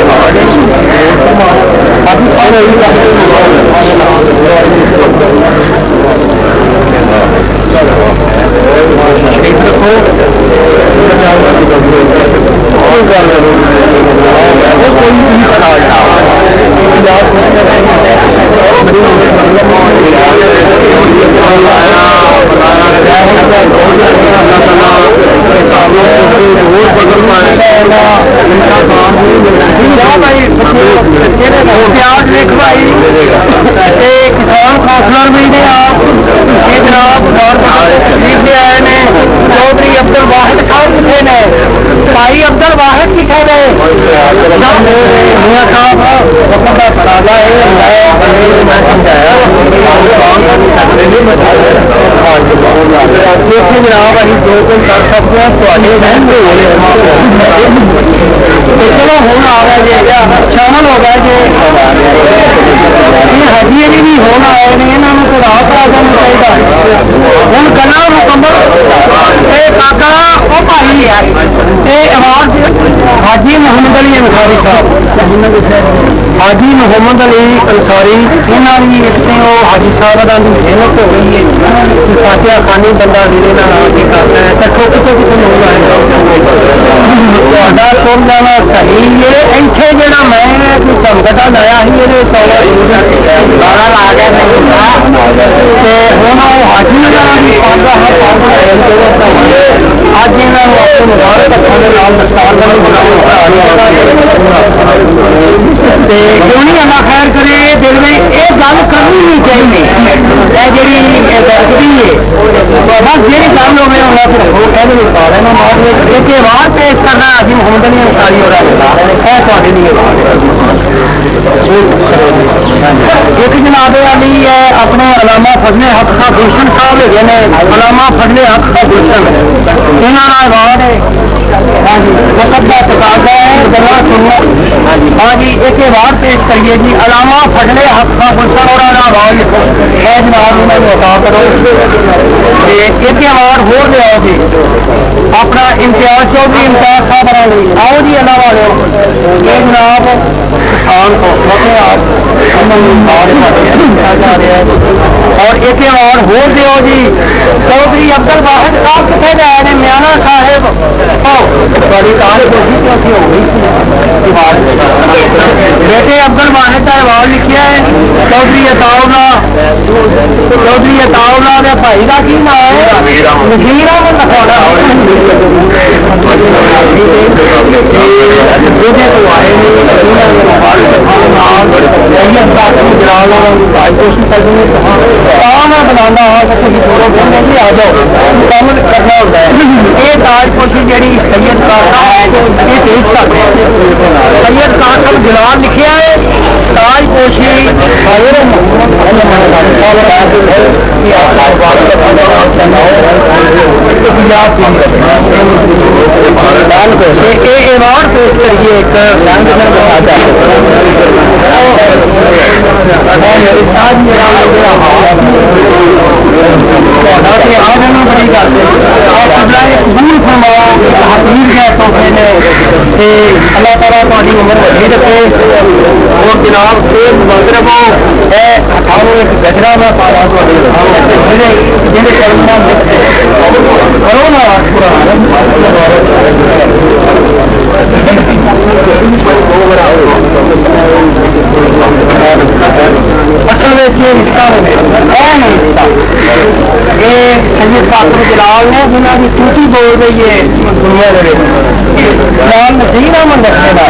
किसान काउंसलर भी ने आप ये जनाब तकलीफ ले आए ने चौधरी अब्दुल वाहिद खान कितने ने भाई अब्दुल वाहिद कितने ने मियां साहब पराला है जनाब अभी दो दिन कर सकते हैं चलो हूँ आ गए जी शामिल हो गए जी हजिए भी होना है इन्होंने तो रात आ जाना चाहिए हूँ गला मुकम्मल काका वो भाई आवाज हाजी मोहम्मद अली अंसारी साहब हाजी मोहम्मद अली अंसारी इन्होंने इसने वो हाजी साहब का मेहनत हो गई है फातिहा खानी बंदा धीरे आगे करना है तो छोटे छोटे लोग आएगा सुन जाना सही है इतने जरा मैं धमकता लाया ही ये ਹੁਣ ਉਹ ਹਾਜੀ ਨਾਲ ਵੀ ਪਾਉਂਦਾ ਹੈ ਅੱਜ ਇਹਨਾਂ ਨੂੰ ਆਪਣੇ ਮੁਬਾਰਕ ਅੱਖਾਂ ਦੇ ਨਾਲ ਦਸਤਾਰ ਵਾਲੀ ਬਣਾਉਣਾ ਤੇ ਕਿਉਂ ਨਹੀਂ ਅੱਲਾ ਖੈਰ ਕਰੇ ਦਿਲ ਵਿੱਚ ਇਹ ਗੱਲ ਕਰਨੀ ਨਹੀਂ ਚਾਹੀਦੀ ਇਹ ਜਿਹੜੀ ਦਰਦੀ ਹੈ बस ਜਿਹੜੀ ਗੱਲ ਹੋਵੇ ਉਹਨਾਂ ਫਿਰ ਹੋ ਇਹਦੇ ਵਿੱਚ ਪਾ ਲੈਣਾ ਬਾਅਦ ਵਿੱਚ ਇੱਕ ਆਵਾਜ਼ ਪੇਸ਼ ਕਰਨਾ ਹਾਜੀ ਮੁਹੰਮਦ ਅਲੀ ਅੰਸਾਰੀ ਹੋਰਾਂ ਦਾ ਇਹ ਤੁਹਾਡੇ ਲਈ एक जनाबे वाली है अपने अलामा फजले हक का गुलशन साहब है अलामा फजले हक का गुलशन इन्होंने अवार्ड है हाँ जी वक्त का तकाजा है गला सुनो हाँ जी एक अवार्ड पेश करिए जी अलामा फजले हक का गुलशन और अवार्ड लिखो है जनाब उन्होंने बता करो एक अवार्ड हो गया जी अपना इम्तियाज चौधरी इम्तियाज साहब आओ जी अल्लाह वाले ये जनाब खान को और एक और हो दियो जी चौधरी अब्दुल वाहिद साहब कितने गए ने म्याना साहेब बड़ी कार कोशिश कैसी हो गई बेटे अब्दुल वाहिद का अवार्ड लिखा है चौधरी अताउल्ला के भाई का की नाम है नज़ीर अहमद थोड़ा बनाना आ जाओ कम करना होता है ये ताजपोशी जी सैयद कासम ये पेश करते हैं सैयद कासम जलाल लिखा है ताजपोशी अवार्ड पेश करिए एक अल्लाह ताला तुम्हारी उम्र बढ़ी रखे और जनाब मतलब अठारों एक गजरा में पाया करो ना असल में ये रिश्ता ये सैयद कासम जलाल ने जिन्होंने सूची बोल रही है दुनिया नाम नज़ीर अहमद रखने का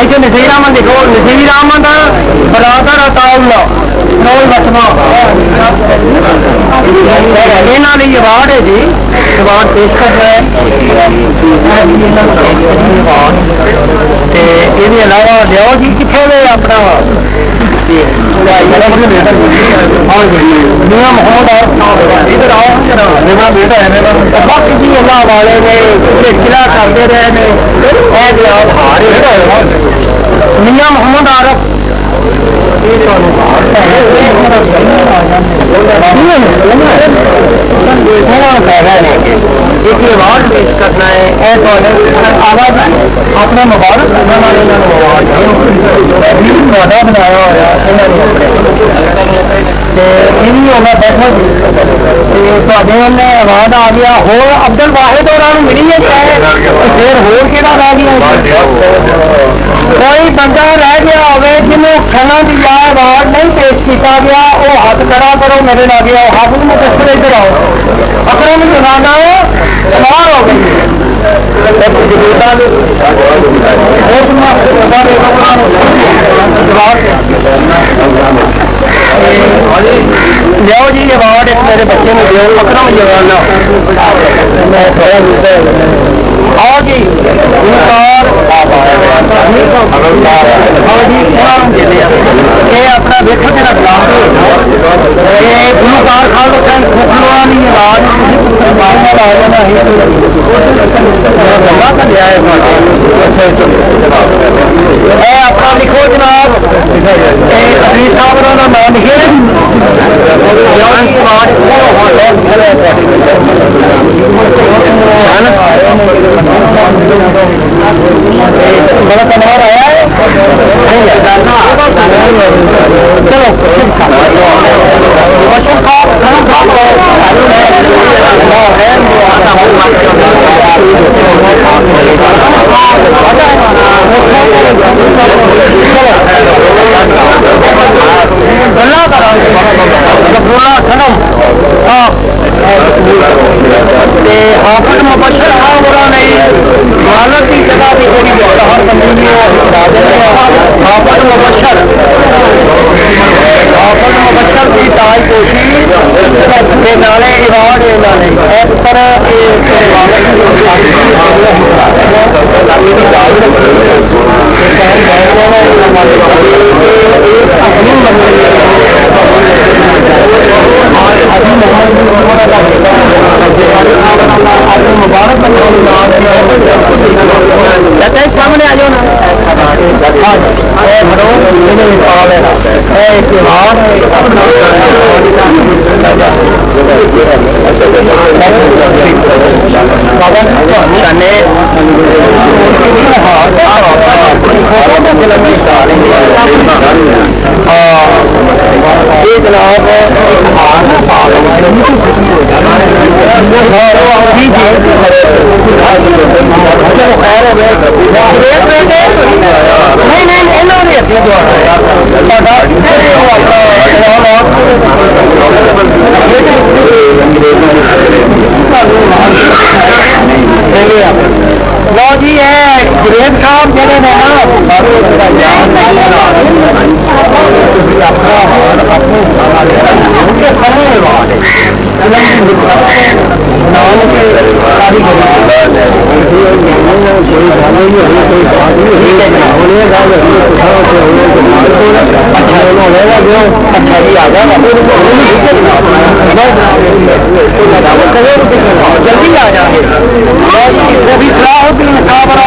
ऐसे नज़ीर अहमद देखो नज़ीर अहमद बरादर अताउल्ला मनोज लक्ष्मा इन्हों की अवार्ड है जी अवार्ड पेश करना है ये अलावा लियाओ जी कितने वे अपना मियां मोहम्मद इधर आओ मेरा बेटा है बाकी जी अल्लाह वाले ने किला करते रहे ने मियां मोहम्मद आरफ अवार्ड पेश करना है अपना मुबारक बनाया होया बैठो अवार्ड आ गया होर अब्दुल वाहिद और मिली है फिर होर कि रह गया कोई बंदा रह गया होवे जिन्होंने खैर की अवार्ड नहीं पेश किया गया वो हाथ खड़ा करो मेरे लागे आओ हाफिज मुकद्दर इधर आओ अकरम जनाना कमाल हो गई लियाओ जी अवार्ड मेरे बच्चे ने दियो अकरम जनाना आओ जी ये अपना देखो कि गुलकार खान खोखलोड़ा की आवाज अपना लिखो जनाब अजीत साहब का नाम लिखे बड़ा धन्यवाद आया है हाफिज मुबशर साहब ने मालक की जगह भी थोड़ी हर बंदी हाफिज मुबशर की ताजपोशी नाले अवार्ड इन्होंने पर मुबारक सामने आ जाओ लो जी है गुरेज साहब जेने ने अच्छा जी आ गया जल्दी आ जाए कभी सलाहुद्दीन काबरा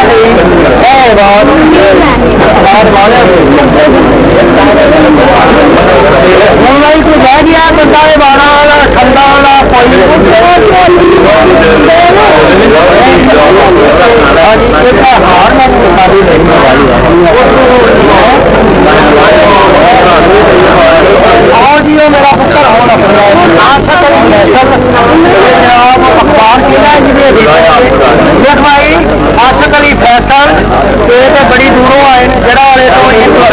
मुंबई को रह गया तो सारे वाला वाला ठंडा वाला मेरा पुत्र होना गुड भाई आसफ अली फैसल ये तो बड़ी दूरों आए जड़ा वाले तो